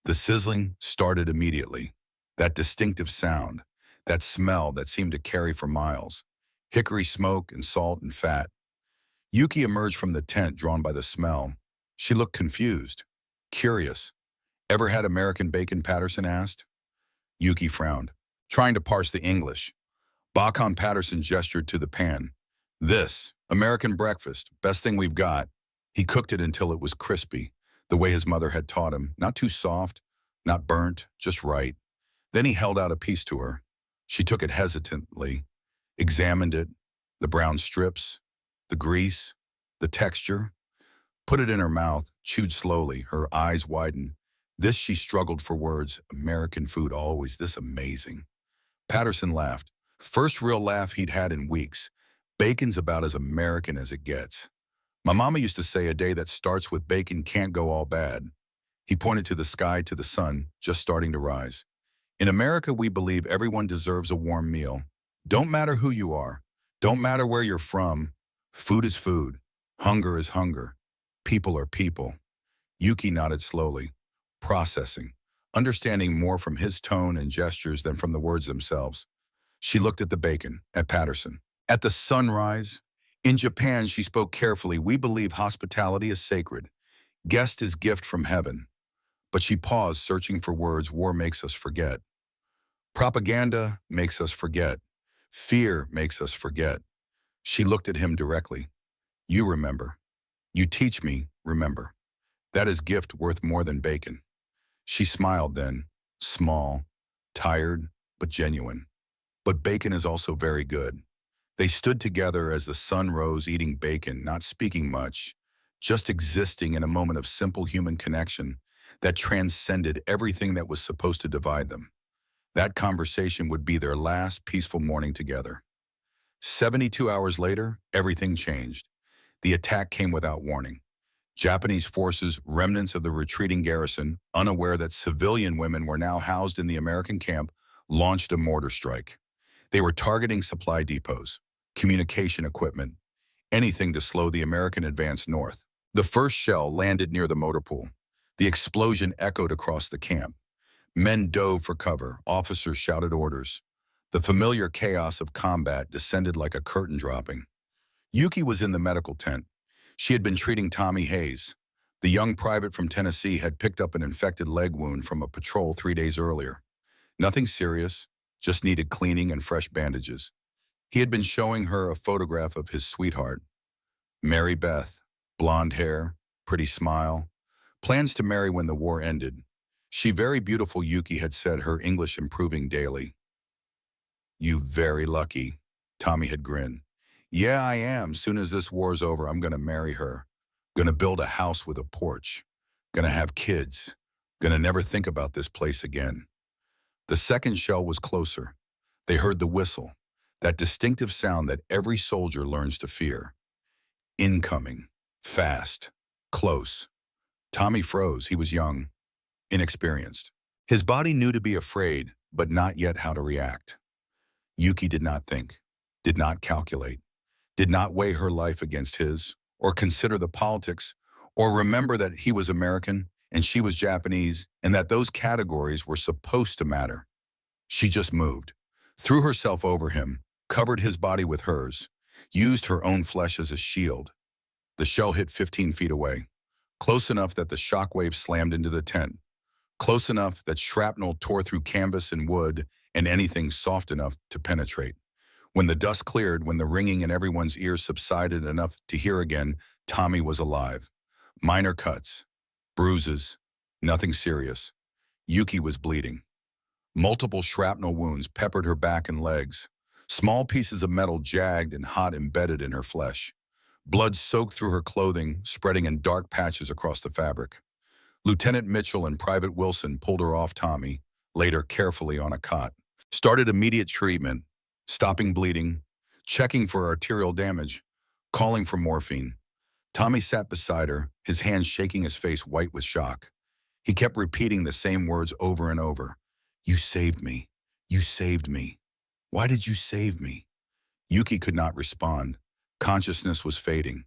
The sizzling started immediately. That distinctive sound, that smell that seemed to carry for miles, hickory smoke and salt and fat. Yuki emerged from the tent, drawn by the smell. She looked confused, curious. "Ever had American bacon?" Patterson asked. Yuki frowned, trying to parse the English. Bakan Patterson gestured to the pan. "This, American breakfast, best thing we've got." He cooked it until it was crispy, the way his mother had taught him, not too soft, not burnt, just right. Then he held out a piece to her. She took it hesitantly, examined it, the brown strips, the grease, the texture, put it in her mouth, chewed slowly, her eyes widened. This, she struggled for words. American food, always this amazing. Patterson laughed. First real laugh he'd had in weeks. Bacon's about as American as it gets. My mama used to say a day that starts with bacon can't go all bad. He pointed to the sky, to the sun, just starting to rise. In America, we believe everyone deserves a warm meal. Don't matter who you are. Don't matter where you're from. Food is food. Hunger is hunger. People are people. Yuki nodded slowly, processing, understanding more from his tone and gestures than from the words themselves. She looked at the bacon, at Patterson. At the sunrise. In Japan, she spoke carefully. We believe hospitality is sacred. Guest is gift from heaven. But she paused, searching for words. War makes us forget. Propaganda makes us forget. Fear makes us forget. She looked at him directly. You remember. You teach me, remember. That is gift worth more than bacon. She smiled then, small, tired, but genuine. But bacon is also very good. They stood together as the sun rose, eating bacon, not speaking much, just existing in a moment of simple human connection that transcended everything that was supposed to divide them. That conversation would be their last peaceful morning together. 72 hours later, everything changed. The attack came without warning. Japanese forces, remnants of the retreating garrison, unaware that civilian women were now housed in the American camp, launched a mortar strike. They were targeting supply depots, communication equipment, anything to slow the American advance north. The first shell landed near the motor pool. The explosion echoed across the camp. Men dove for cover, officers shouted orders. The familiar chaos of combat descended like a curtain dropping. Yuki was in the medical tent. She had been treating Tommy Hayes. The young private from Tennessee had picked up an infected leg wound from a patrol 3 days earlier. Nothing serious, just needed cleaning and fresh bandages. He had been showing her a photograph of his sweetheart. Mary Beth, blonde hair, pretty smile. Plans to marry when the war ended. She very beautiful, Yuki had said, her English improving daily. You very lucky, Tommy had grinned. Yeah, I am. Soon as this war's over, I'm gonna marry her. Gonna build a house with a porch. Gonna have kids. Gonna never think about this place again. The second shell was closer. They heard the whistle, that distinctive sound that every soldier learns to fear. Incoming. Fast. Close. Tommy froze. He was young, inexperienced. His body knew to be afraid, but not yet how to react. Yuki did not think, did not calculate, did not weigh her life against his, or consider the politics, or remember that he was American and she was Japanese, and that those categories were supposed to matter. She just moved, threw herself over him, covered his body with hers, used her own flesh as a shield. The shell hit 15 feet away, close enough that the shockwave slammed into the tent, close enough that shrapnel tore through canvas and wood and anything soft enough to penetrate. When the dust cleared, when the ringing in everyone's ears subsided enough to hear again, Tommy was alive. Minor cuts, bruises, nothing serious. Yuki was bleeding. Multiple shrapnel wounds peppered her back and legs. Small pieces of metal jagged and hot embedded in her flesh. Blood soaked through her clothing, spreading in dark patches across the fabric. Lieutenant Mitchell and Private Wilson pulled her off Tommy, laid her carefully on a cot. Started immediate treatment, stopping bleeding, checking for arterial damage, calling for morphine. Tommy sat beside her, his hands shaking, his face white with shock. He kept repeating the same words over and over. You saved me. You saved me. Why did you save me? Yuki could not respond. Consciousness was fading.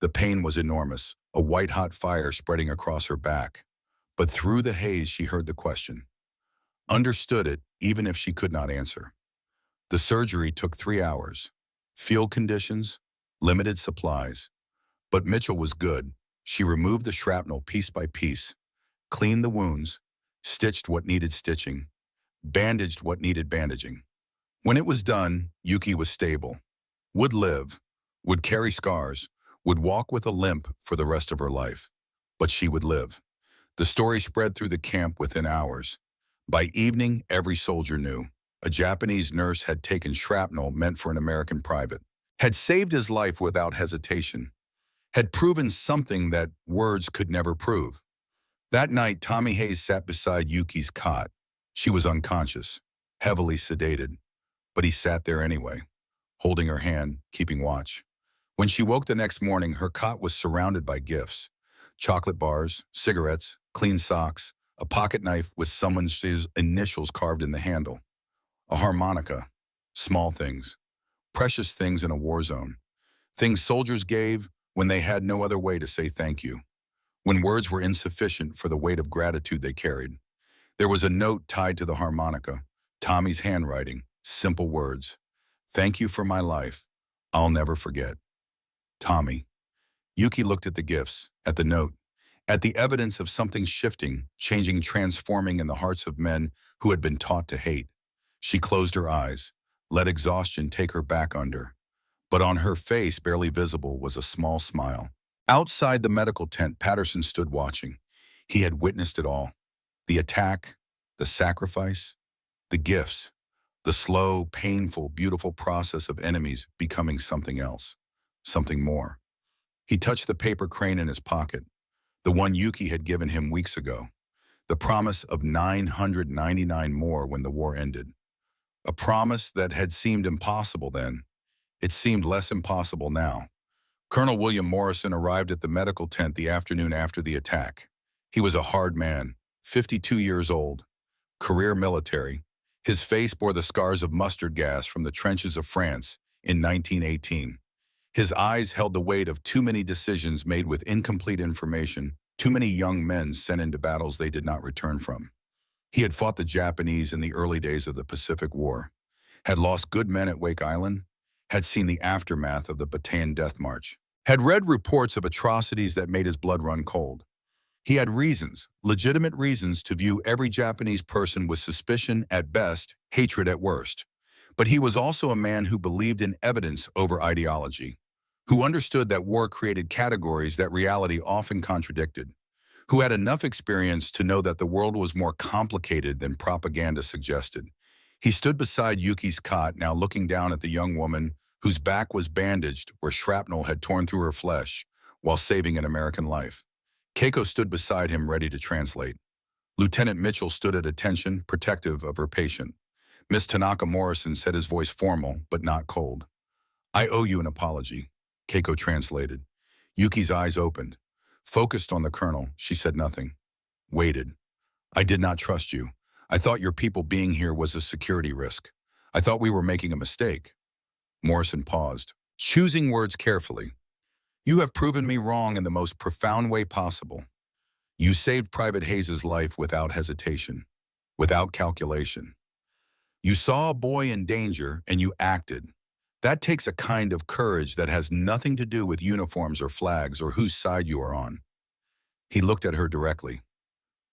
The pain was enormous, a white-hot fire spreading across her back. But through the haze, she heard the question. Understood it, even if she could not answer. The surgery took 3 hours. Field conditions, limited supplies. But Mitchell was good. She removed the shrapnel piece by piece, cleaned the wounds, stitched what needed stitching, bandaged what needed bandaging. When it was done, Yuki was stable, would live, would carry scars, would walk with a limp for the rest of her life. But she would live. The story spread through the camp within hours. By evening, every soldier knew. A Japanese nurse had taken shrapnel meant for an American private, had saved his life without hesitation, had proven something that words could never prove. That night, Tommy Hayes sat beside Yuki's cot. She was unconscious, heavily sedated, but he sat there anyway, holding her hand, keeping watch. When she woke the next morning, her cot was surrounded by gifts. chocolate bars, cigarettes, clean socks, a pocket knife with someone's initials carved in the handle, a harmonica, small things, precious things in a war zone, things soldiers gave when they had no other way to say thank you, when words were insufficient for the weight of gratitude they carried. There was a note tied to the harmonica, Tommy's handwriting, simple words. Thank you for my life. I'll never forget. Tommy. Yuki looked at the gifts, at the note, at the evidence of something shifting, changing, transforming in the hearts of men who had been taught to hate. She closed her eyes, let exhaustion take her back under. But on her face, barely visible, was a small smile. Outside the medical tent, Patterson stood watching. He had witnessed it all. The attack, the sacrifice, the gifts, the slow, painful, beautiful process of enemies becoming something else, something more. He touched the paper crane in his pocket, the one Yuki had given him weeks ago, the promise of 999 more when the war ended. A promise that had seemed impossible then. It seemed less impossible now. Colonel William Morrison arrived at the medical tent the afternoon after the attack. He was a hard man, 52 years old, career military. His face bore the scars of mustard gas from the trenches of France in 1918. His eyes held the weight of too many decisions made with incomplete information, too many young men sent into battles they did not return from. He had fought the Japanese in the early days of the Pacific War, had lost good men at Wake Island, had seen the aftermath of the Bataan Death March, had read reports of atrocities that made his blood run cold. He had reasons, legitimate reasons, to view every Japanese person with suspicion at best, hatred at worst. But he was also a man who believed in evidence over ideology, who understood that war created categories that reality often contradicted, who had enough experience to know that the world was more complicated than propaganda suggested. He stood beside Yuki's cot, now looking down at the young woman whose back was bandaged where shrapnel had torn through her flesh while saving an American life. Keiko stood beside him, ready to translate. Lieutenant Mitchell stood at attention, protective of her patient. Miss Tanaka Morrison said, his voice formal but not cold. I owe you an apology, Keiko translated. Yuki's eyes opened. Focused on the colonel, she said nothing. Waited. I did not trust you. I thought your people being here was a security risk. I thought we were making a mistake. Morrison paused, choosing words carefully. You have proven me wrong in the most profound way possible. You saved Private Hayes's life without hesitation, without calculation. You saw a boy in danger and you acted. That takes a kind of courage that has nothing to do with uniforms or flags or whose side you are on. He looked at her directly,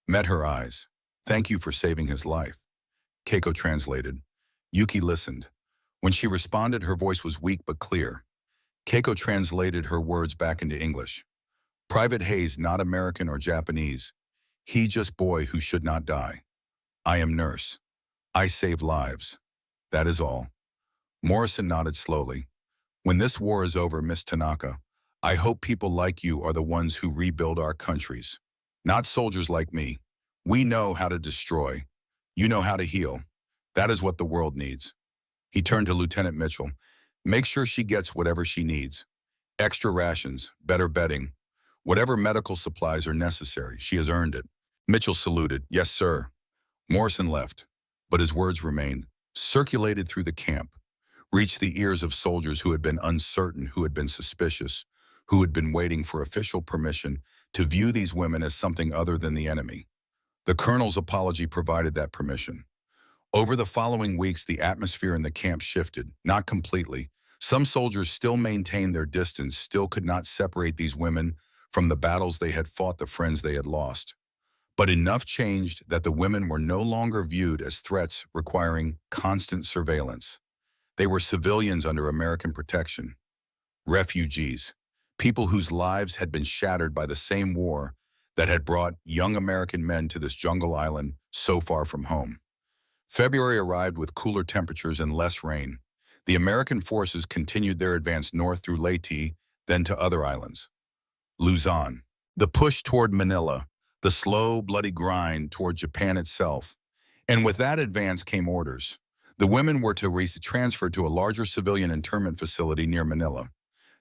met her eyes. Thank you for saving his life. Keiko translated. Yuki listened. When she responded, her voice was weak but clear. Keiko translated her words back into English. Private Hayes, not American or Japanese. He just boy who should not die. I am nurse. I save lives. That is all. Morrison nodded slowly. When this war is over, Miss Tanaka, I hope people like you are the ones who rebuild our countries. Not soldiers like me. We know how to destroy. You know how to heal. That is what the world needs. He turned to Lieutenant Mitchell. Make sure she gets whatever she needs. Extra rations, better bedding, whatever medical supplies are necessary. She has earned it. Mitchell saluted. Yes, sir. Morrison left, but his words remained, circulated through the camp, reached the ears of soldiers who had been uncertain, who had been suspicious, who had been waiting for official permission to view these women as something other than the enemy. The colonel's apology provided that permission. Over the following weeks, the atmosphere in the camp shifted, not completely. Some soldiers still maintained their distance, still could not separate these women from the battles they had fought, the friends they had lost. But enough changed that the women were no longer viewed as threats requiring constant surveillance. They were civilians under American protection. Refugees, people whose lives had been shattered by the same war that had brought young American men to this jungle island so far from home. February arrived with cooler temperatures and less rain. The American forces continued their advance north through Leyte, then to other islands. Luzon, the push toward Manila, the slow, bloody grind toward Japan itself. And with that advance came orders. The women were to be transferred to a larger civilian internment facility near Manila.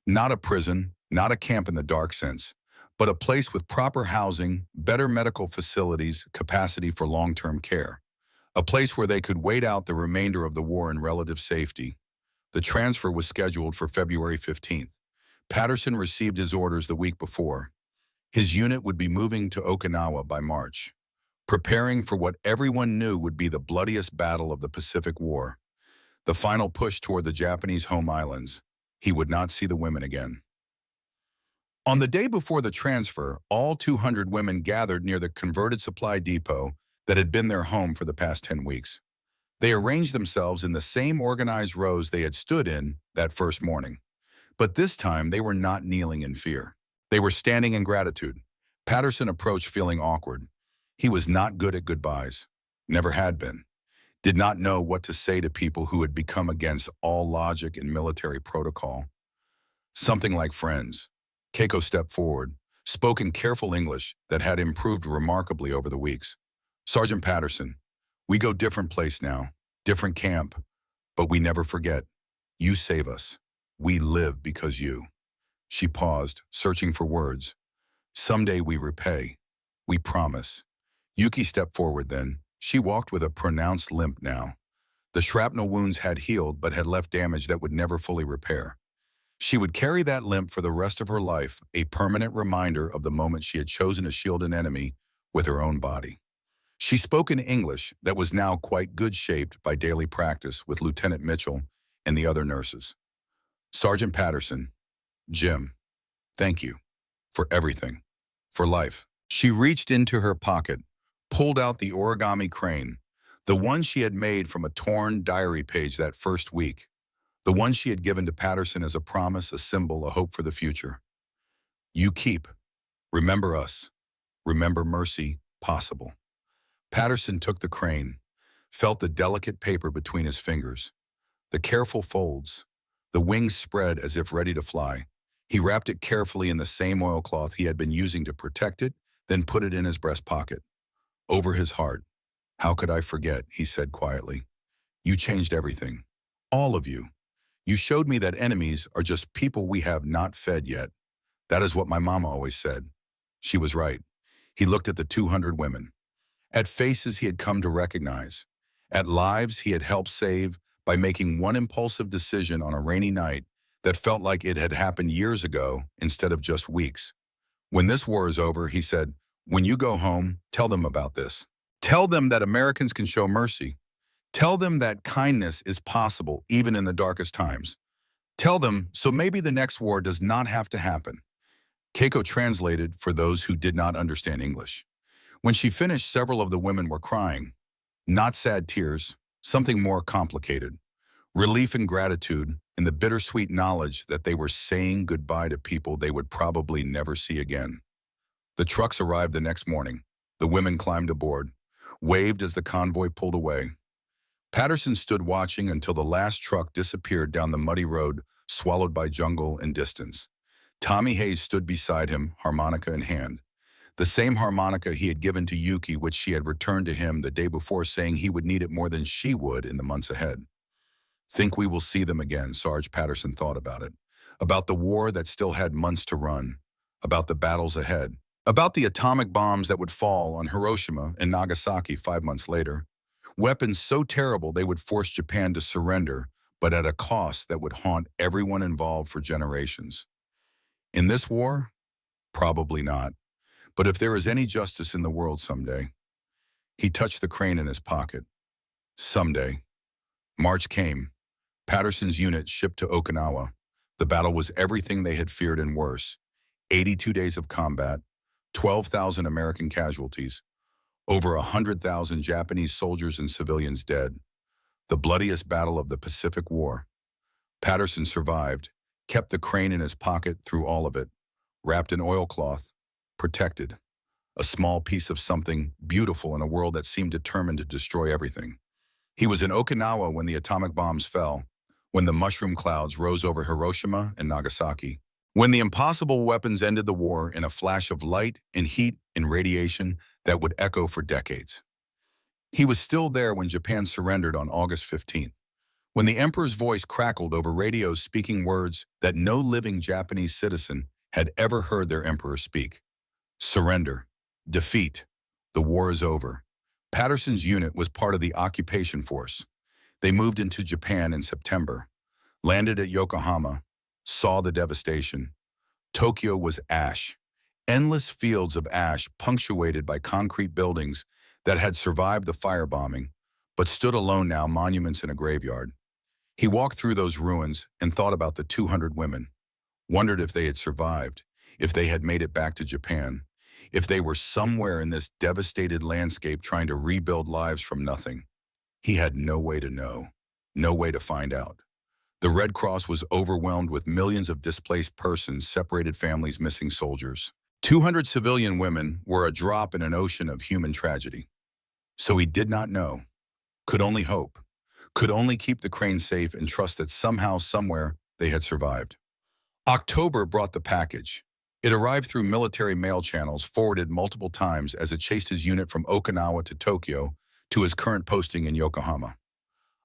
Not a prison, not a camp in the dark sense, but a place with proper housing, better medical facilities, capacity for long-term care. A place where they could wait out the remainder of the war in relative safety. The transfer was scheduled for February 15th. Patterson received his orders the week before. His unit would be moving to Okinawa by March, preparing for what everyone knew would be the bloodiest battle of the Pacific War. The final push toward the Japanese home islands. He would not see the women again. On the day before the transfer, all 200 women gathered near the converted supply depot that had been their home for the past 10 weeks. They arranged themselves in the same organized rows they had stood in that first morning. But this time, they were not kneeling in fear. They were standing in gratitude. Patterson approached feeling awkward. He was not good at goodbyes. Never had been. Did not know what to say to people who had become against all logic and military protocol. Something like friends. Keiko stepped forward, spoke in careful English that had improved remarkably over the weeks. Sergeant Patterson, we go different place now, different camp, but we never forget. You save us. We live because you. She paused, searching for words. Someday we repay. We promise. Yuki stepped forward then. She walked with a pronounced limp now. The shrapnel wounds had healed but had left damage that would never fully repair. She would carry that limp for the rest of her life, a permanent reminder of the moment she had chosen to shield an enemy with her own body. She spoke in English that was now quite good-shaped by daily practice with Lieutenant Mitchell and the other nurses. Sergeant Patterson, Jim, thank you for everything, for life. She reached into her pocket, pulled out the origami crane, the one she had made from a torn diary page that first week, the one she had given to Patterson as a promise, a symbol, a hope for the future. You keep. Remember us. Remember mercy, possible. Patterson took the crane, felt the delicate paper between his fingers, the careful folds, the wings spread as if ready to fly. He wrapped it carefully in the same oilcloth he had been using to protect it, then put it in his breast pocket. Over his heart. How could I forget, he said quietly. You changed everything. All of you. You showed me that enemies are just people we have not fed yet. That is what my mama always said. She was right. He looked at the 200 women. At faces he had come to recognize. At lives he had helped save by making one impulsive decision on a rainy night that felt like it had happened years ago instead of just weeks. When this war is over, he said, when you go home, tell them about this. Tell them that Americans can show mercy. Tell them that kindness is possible even in the darkest times. Tell them so maybe the next war does not have to happen. Keiko translated for those who did not understand English. When she finished, several of the women were crying. Not sad tears, something more complicated. Relief and gratitude and the bittersweet knowledge that they were saying goodbye to people they would probably never see again. The trucks arrived the next morning. The women climbed aboard, waved as the convoy pulled away. Patterson stood watching until the last truck disappeared down the muddy road, swallowed by jungle and distance. Tommy Hayes stood beside him, harmonica in hand. The same harmonica he had given to Yuki, which she had returned to him the day before, saying he would need it more than she would in the months ahead. Think we will see them again, Sarge Patterson thought about it. About the war that still had months to run. About the battles ahead. About the atomic bombs that would fall on Hiroshima and Nagasaki 5 months later. Weapons so terrible they would force Japan to surrender, but at a cost that would haunt everyone involved for generations. In this war? Probably not. But if there is any justice in the world someday. He touched the crane in his pocket. Someday. March came. Patterson's unit shipped to Okinawa. The battle was everything they had feared and worse. 82 days of combat, 12,000 American casualties, over 100,000 Japanese soldiers and civilians dead. The bloodiest battle of the Pacific War. Patterson survived, kept the crane in his pocket through all of it, wrapped in oilcloth, protected. A small piece of something beautiful in a world that seemed determined to destroy everything. He was in Okinawa when the atomic bombs fell, when the mushroom clouds rose over Hiroshima and Nagasaki, when the impossible weapons ended the war in a flash of light and heat and radiation that would echo for decades. He was still there when Japan surrendered on August 15th, when the emperor's voice crackled over radios speaking words that no living Japanese citizen had ever heard their emperor speak. Surrender. Defeat. The war is over. Patterson's unit was part of the occupation force. They moved into Japan in September, landed at Yokohama, saw the devastation. Tokyo was ash. Endless fields of ash punctuated by concrete buildings that had survived the firebombing, but stood alone now, monuments in a graveyard. He walked through those ruins and thought about the 200 women, wondered if they had survived, if they had made it back to Japan, if they were somewhere in this devastated landscape trying to rebuild lives from nothing. He had no way to know, no way to find out. The Red Cross was overwhelmed with millions of displaced persons, separated families, missing soldiers. 200 civilian women were a drop in an ocean of human tragedy. So he did not know, could only hope, could only keep the crane safe and trust that somehow, somewhere, they had survived. October brought the package. It arrived through military mail channels, forwarded multiple times as it chased his unit from Okinawa to Tokyo to his current posting in Yokohama.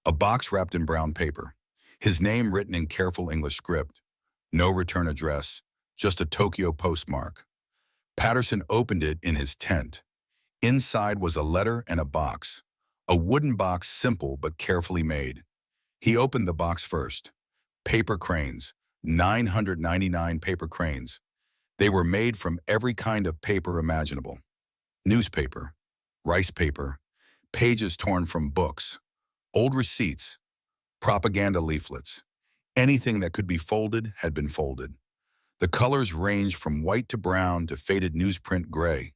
A box wrapped in brown paper, his name written in careful English script, no return address, just a Tokyo postmark. Patterson opened it in his tent. Inside was a letter and a box, a wooden box, simple but carefully made. He opened the box first. Paper cranes, 999 paper cranes. They were made from every kind of paper imaginable. Newspaper, rice paper, pages torn from books, old receipts, propaganda leaflets. Anything that could be folded had been folded. The colors ranged from white to brown to faded newsprint gray.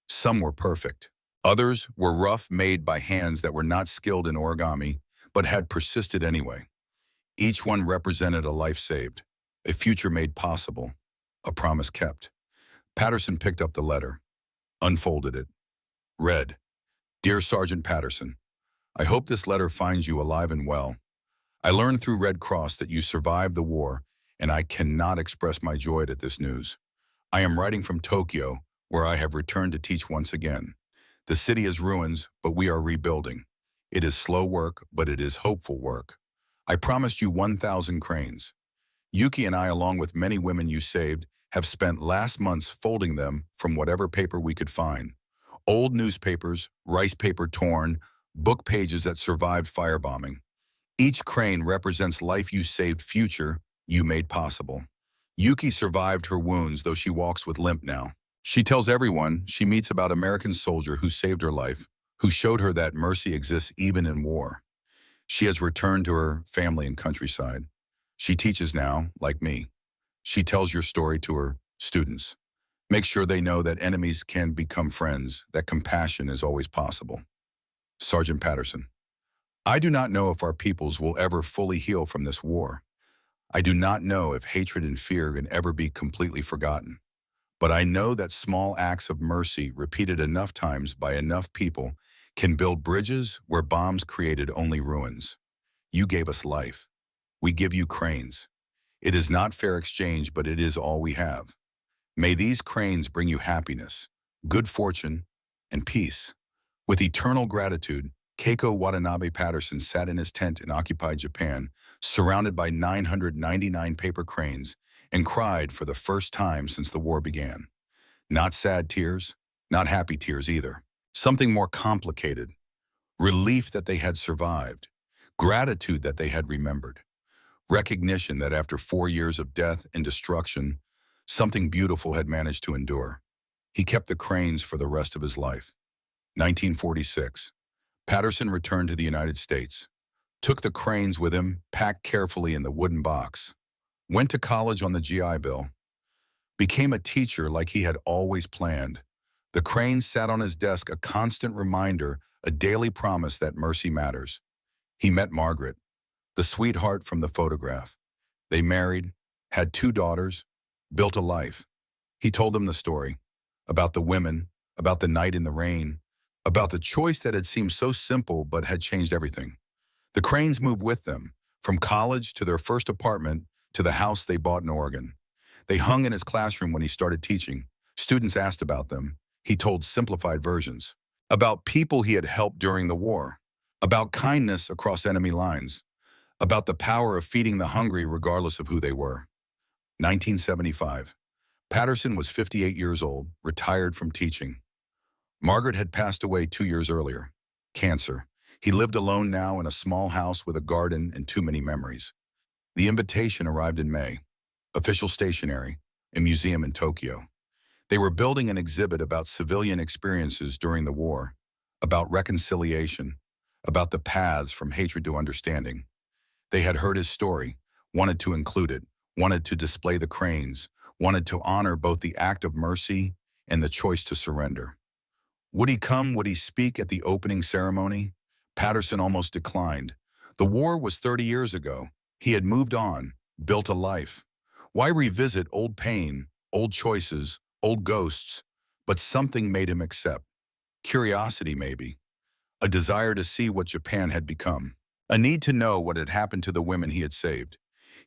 Some were perfect. Others were rough, made by hands that were not skilled in origami, but had persisted anyway. Each one represented a life saved, a future made possible, a promise kept. Patterson picked up the letter, unfolded it, read, "Dear Sergeant Patterson, I hope this letter finds you alive and well. I learned through Red Cross that you survived the war, and I cannot express my joy at this news. I am writing from Tokyo, where I have returned to teach once again. The city is ruins, but we are rebuilding. It is slow work, but it is hopeful work. I promised you 1,000 cranes. Yuki and I, along with many women you saved, have spent last months folding them from whatever paper we could find. Old newspapers, rice paper torn, book pages that survived firebombing. Each crane represents life you saved, future you made possible. Yuki survived her wounds, though she walks with limp now. She tells everyone she meets about American soldier who saved her life, who showed her that mercy exists even in war. She has returned to her family and countryside. She teaches now, like me. She tells your story to her students. Make sure they know that enemies can become friends, that compassion is always possible. Sergeant Patterson, I do not know if our peoples will ever fully heal from this war. I do not know if hatred and fear can ever be completely forgotten. But I know that small acts of mercy repeated enough times by enough people can build bridges where bombs created only ruins. You gave us life. We give you cranes. It is not fair exchange, but it is all we have. May these cranes bring you happiness, good fortune, and peace. With eternal gratitude, Keiko Watanabe Patterson sat in his tent in occupied Japan, surrounded by 999 paper cranes, and cried for the first time since the war began. Not sad tears, not happy tears either. Something more complicated. Relief that they had survived. Gratitude that they had remembered. Recognition that after 4 years of death and destruction, something beautiful had managed to endure. He kept the cranes for the rest of his life. 1946. Patterson returned to the United States. Took the cranes with him, packed carefully in the wooden box. Went to college on the GI Bill. Became a teacher like he had always planned. The cranes sat on his desk, a constant reminder, a daily promise that mercy matters. He met Margaret, the sweetheart from the photograph. They married, had 2 daughters, built a life. He told them the story, about the women, about the night in the rain, about the choice that had seemed so simple but had changed everything. The cranes moved with them, from college to their first apartment to the house they bought in Oregon. They hung in his classroom when he started teaching. Students asked about them. He told simplified versions, about people he had helped during the war, about kindness across enemy lines, about the power of feeding the hungry regardless of who they were. 1975. Patterson was 58 years old, retired from teaching. Margaret had passed away 2 years earlier. Cancer. He lived alone now in a small house with a garden and too many memories. The invitation arrived in May. Official stationery, a museum in Tokyo. They were building an exhibit about civilian experiences during the war, about reconciliation, about the paths from hatred to understanding. They had heard his story, wanted to include it, wanted to display the cranes, wanted to honor both the act of mercy and the choice to surrender. Would he come, would he speak at the opening ceremony? Patterson almost declined. The war was 30 years ago. He had moved on, built a life. Why revisit old pain, old choices, old ghosts? But something made him accept. Curiosity, maybe. A desire to see what Japan had become. A need to know what had happened to the women he had saved.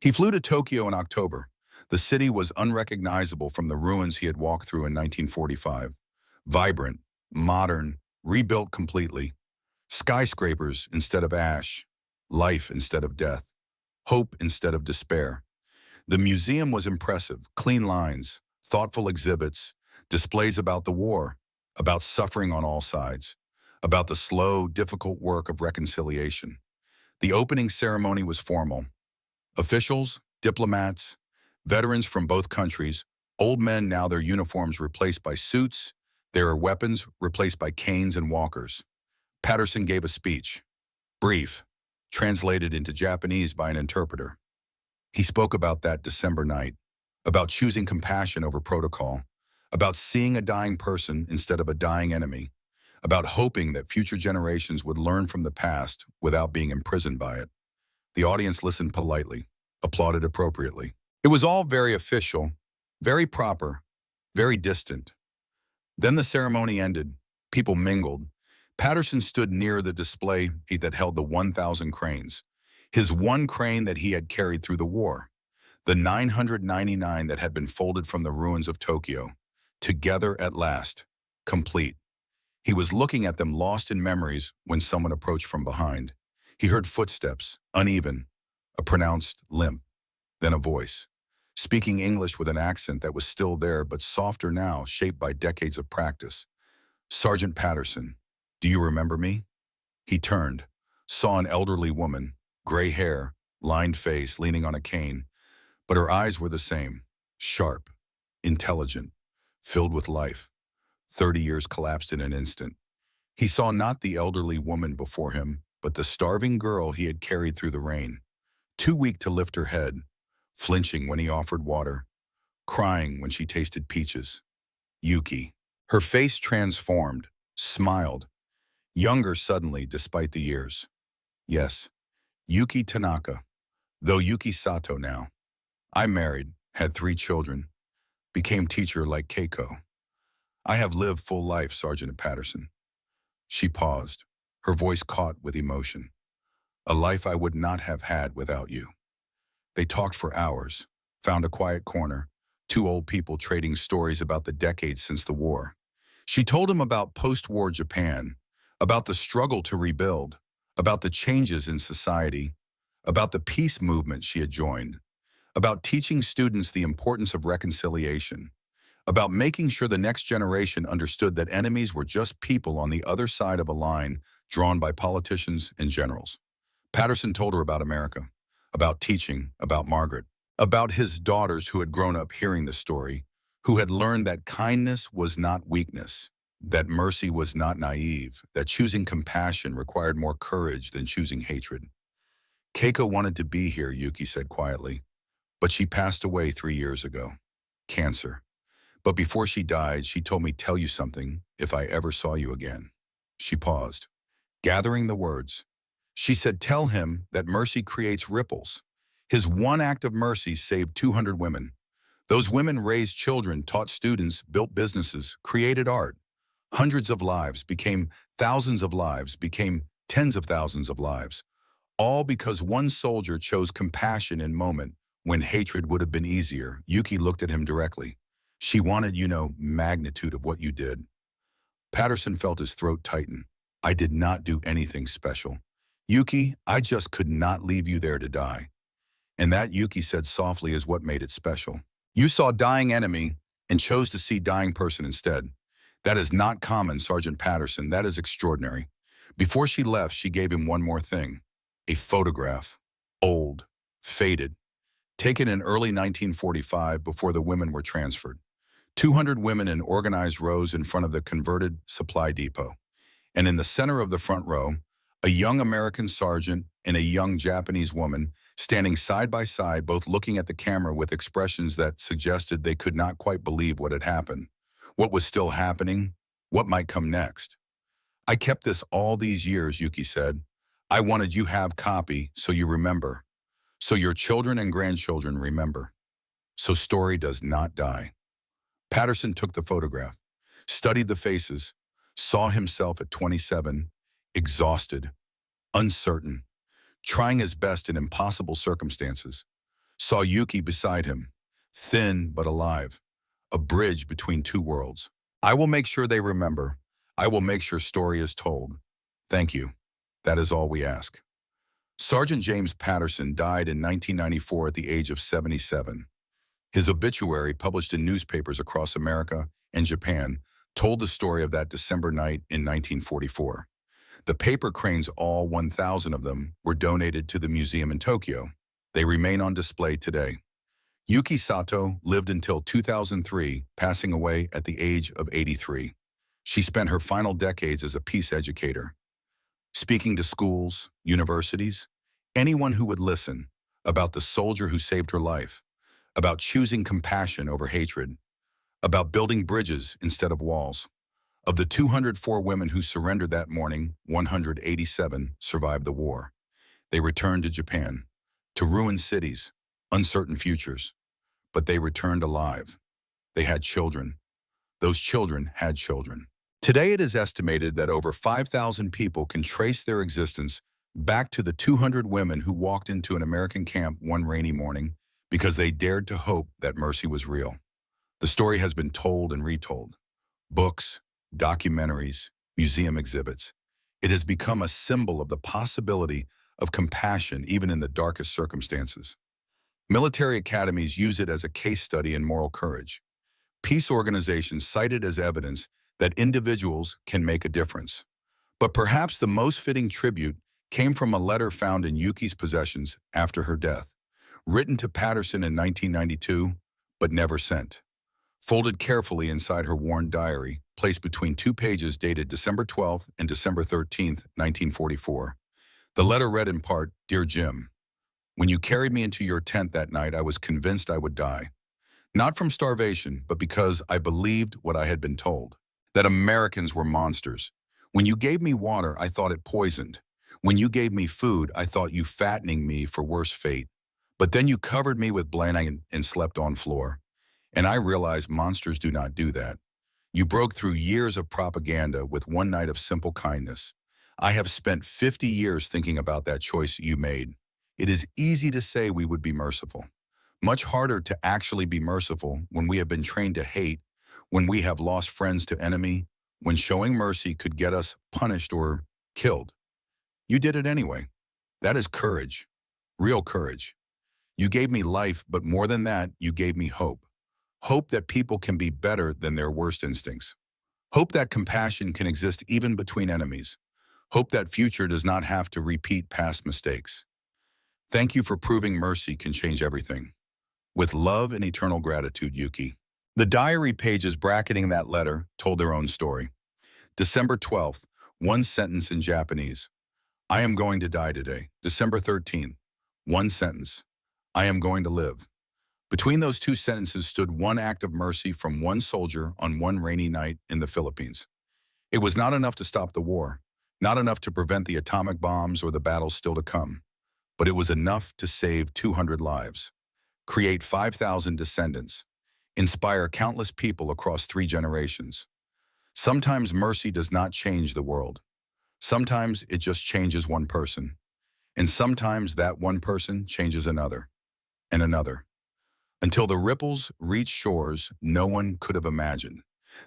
He flew to Tokyo in October. The city was unrecognizable from the ruins he had walked through in 1945. Vibrant, modern, rebuilt completely. Skyscrapers instead of ash. Life instead of death. Hope instead of despair. The museum was impressive, clean lines, thoughtful exhibits, displays about the war, about suffering on all sides, about the slow, difficult work of reconciliation. The opening ceremony was formal. Officials, diplomats, veterans from both countries, old men now their uniforms replaced by suits, their weapons replaced by canes and walkers. Patterson gave a speech, brief, translated into Japanese by an interpreter. He spoke about that December night, about choosing compassion over protocol, about seeing a dying person instead of a dying enemy, about hoping that future generations would learn from the past without being imprisoned by it. The audience listened politely, applauded appropriately. It was all very official, very proper, very distant. Then the ceremony ended. People mingled. Patterson stood near the display that held the 1,000 cranes. His one crane that he had carried through the war. The 999 that had been folded from the ruins of Tokyo. Together at last. Complete. He was looking at them lost in memories when someone approached from behind. He heard footsteps, uneven, a pronounced limp, then a voice. Speaking English with an accent that was still there but softer now, shaped by decades of practice. "Sergeant Patterson, do you remember me?" He turned, saw an elderly woman, gray hair, lined face, leaning on a cane, but her eyes were the same, sharp, intelligent, filled with life. 30 years collapsed in an instant. He saw not the elderly woman before him, but the starving girl he had carried through the rain, too weak to lift her head, flinching when he offered water, crying when she tasted peaches. Yuki. Her face transformed, smiled, younger suddenly despite the years. Yes, Yuki Tanaka, though Yuki Sato now. I married, had 3 children, became teacher like Keiko. I have lived full life, Sergeant Patterson. She paused, her voice caught with emotion. A life I would not have had without you. They talked for hours, found a quiet corner, 2 old people trading stories about the decades since the war. She told him about post-war Japan, about the struggle to rebuild, about the changes in society, about the peace movement she had joined, about teaching students the importance of reconciliation, about making sure the next generation understood that enemies were just people on the other side of a line drawn by politicians and generals. Patterson told her about America, about teaching, about Margaret, about his daughters who had grown up hearing the story, who had learned that kindness was not weakness, that mercy was not naive, that choosing compassion required more courage than choosing hatred. Keiko wanted to be here, Yuki said quietly, but she passed away 3 years ago. Cancer. But before she died, she told me, tell you something if I ever saw you again. She paused, gathering the words. She said, tell him that mercy creates ripples. His one act of mercy saved 200 women. Those women raised children, taught students, built businesses, created art. Hundreds of lives became thousands of lives, became tens of thousands of lives. All because one soldier chose compassion in moment when hatred would have been easier. Yuki looked at him directly. She wanted, magnitude of what you did. Patterson felt his throat tighten. I did not do anything special. Yuki, I just could not leave you there to die. And that, Yuki said softly, is what made it special. You saw dying enemy, and chose to see dying person instead. That is not common, Sergeant Patterson. That is extraordinary. Before she left, she gave him one more thing. A photograph. Old. Faded. Taken in early 1945 before the women were transferred. 200 women in organized rows in front of the converted supply depot. And in the center of the front row, a young American sergeant and a young Japanese woman standing side by side, both looking at the camera with expressions that suggested they could not quite believe what had happened, what was still happening, what might come next. I kept this all these years, Yuki said. I wanted you have copy so you remember, so your children and grandchildren remember, so story does not die. Patterson took the photograph, studied the faces, saw himself at 27, exhausted, uncertain, trying his best in impossible circumstances. Saw Yuki beside him, thin but alive, a bridge between two worlds. I will make sure they remember. I will make sure story is told. Thank you. That is all we ask. Sergeant James Patterson died in 1994 at the age of 77. His obituary, published in newspapers across America and Japan, told the story of that December night in 1944. The paper cranes, all 1,000 of them, were donated to the museum in Tokyo. They remain on display today. Yuki Sato lived until 2003, passing away at the age of 83. She spent her final decades as a peace educator, speaking to schools, universities, anyone who would listen, about the soldier who saved her life, about choosing compassion over hatred, about building bridges instead of walls. Of the 204 women who surrendered that morning, 187 survived the war. They returned to Japan, to ruined cities, uncertain futures. But they returned alive. They had children. Those children had children. Today it is estimated that over 5,000 people can trace their existence back to the 200 women who walked into an American camp one rainy morning because they dared to hope that mercy was real. The story has been told and retold. Books, documentaries, museum exhibits. It has become a symbol of the possibility of compassion even in the darkest circumstances. Military academies use it as a case study in moral courage. Peace organizations cite it as evidence that individuals can make a difference. But perhaps the most fitting tribute came from a letter found in Yuki's possessions after her death, written to Patterson in 1992, but never sent. Folded carefully inside her worn diary, placed between two pages dated December 12th and December 13th, 1944. The letter read in part, "Dear Jim, when you carried me into your tent that night, I was convinced I would die. Not from starvation, but because I believed what I had been told, that Americans were monsters. When you gave me water, I thought it poisoned. When you gave me food, I thought you fattening me for worse fate. But then you covered me with blanket and slept on floor. And I realized monsters do not do that. You broke through years of propaganda with one night of simple kindness. I have spent 50 years thinking about that choice you made. It is easy to say we would be merciful. Much harder to actually be merciful when we have been trained to hate, when we have lost friends to enemy, when showing mercy could get us punished or killed. You did it anyway. That is courage, real courage. You gave me life, but more than that, you gave me hope. Hope that people can be better than their worst instincts. Hope that compassion can exist even between enemies. Hope that future does not have to repeat past mistakes. Thank you for proving mercy can change everything. With love and eternal gratitude, Yuki." The diary pages bracketing that letter told their own story. December 12th, one sentence in Japanese. "I am going to die today." December 13th, one sentence. "I am going to live." Between those two sentences stood one act of mercy from one soldier on one rainy night in the Philippines. It was not enough to stop the war, not enough to prevent the atomic bombs or the battles still to come, but it was enough to save 200 lives, create 5,000 descendants, inspire countless people across 3 generations. Sometimes mercy does not change the world. Sometimes it just changes one person. And sometimes that one person changes another, and another, until the ripples reach shores no one could have imagined.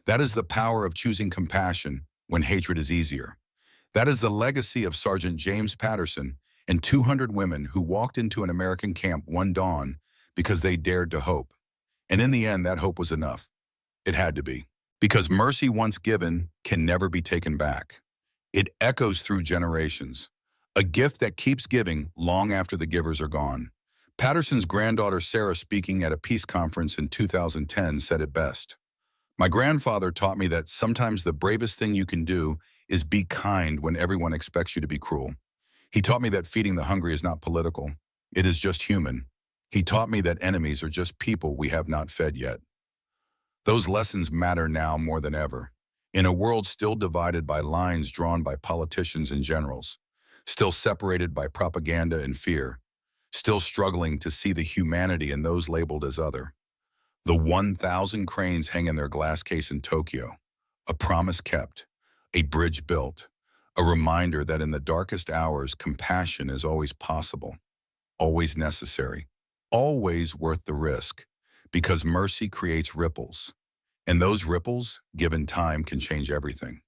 That is the power of choosing compassion when hatred is easier. That is the legacy of Sergeant James Patterson and 200 women who walked into an American camp one dawn because they dared to hope. And in the end, that hope was enough. It had to be. Because mercy once given can never be taken back. It echoes through generations, a gift that keeps giving long after the givers are gone. Patterson's granddaughter Sarah, speaking at a peace conference in 2010, said it best. My grandfather taught me that sometimes the bravest thing you can do is be kind when everyone expects you to be cruel. He taught me that feeding the hungry is not political. It is just human. He taught me that enemies are just people we have not fed yet. Those lessons matter now more than ever. In a world still divided by lines drawn by politicians and generals, still separated by propaganda and fear, still struggling to see the humanity in those labeled as other. The 1,000 cranes hang in their glass case in Tokyo, a promise kept, a bridge built, a reminder that in the darkest hours, compassion is always possible, always necessary, always worth the risk, because mercy creates ripples, and those ripples, given time, can change everything.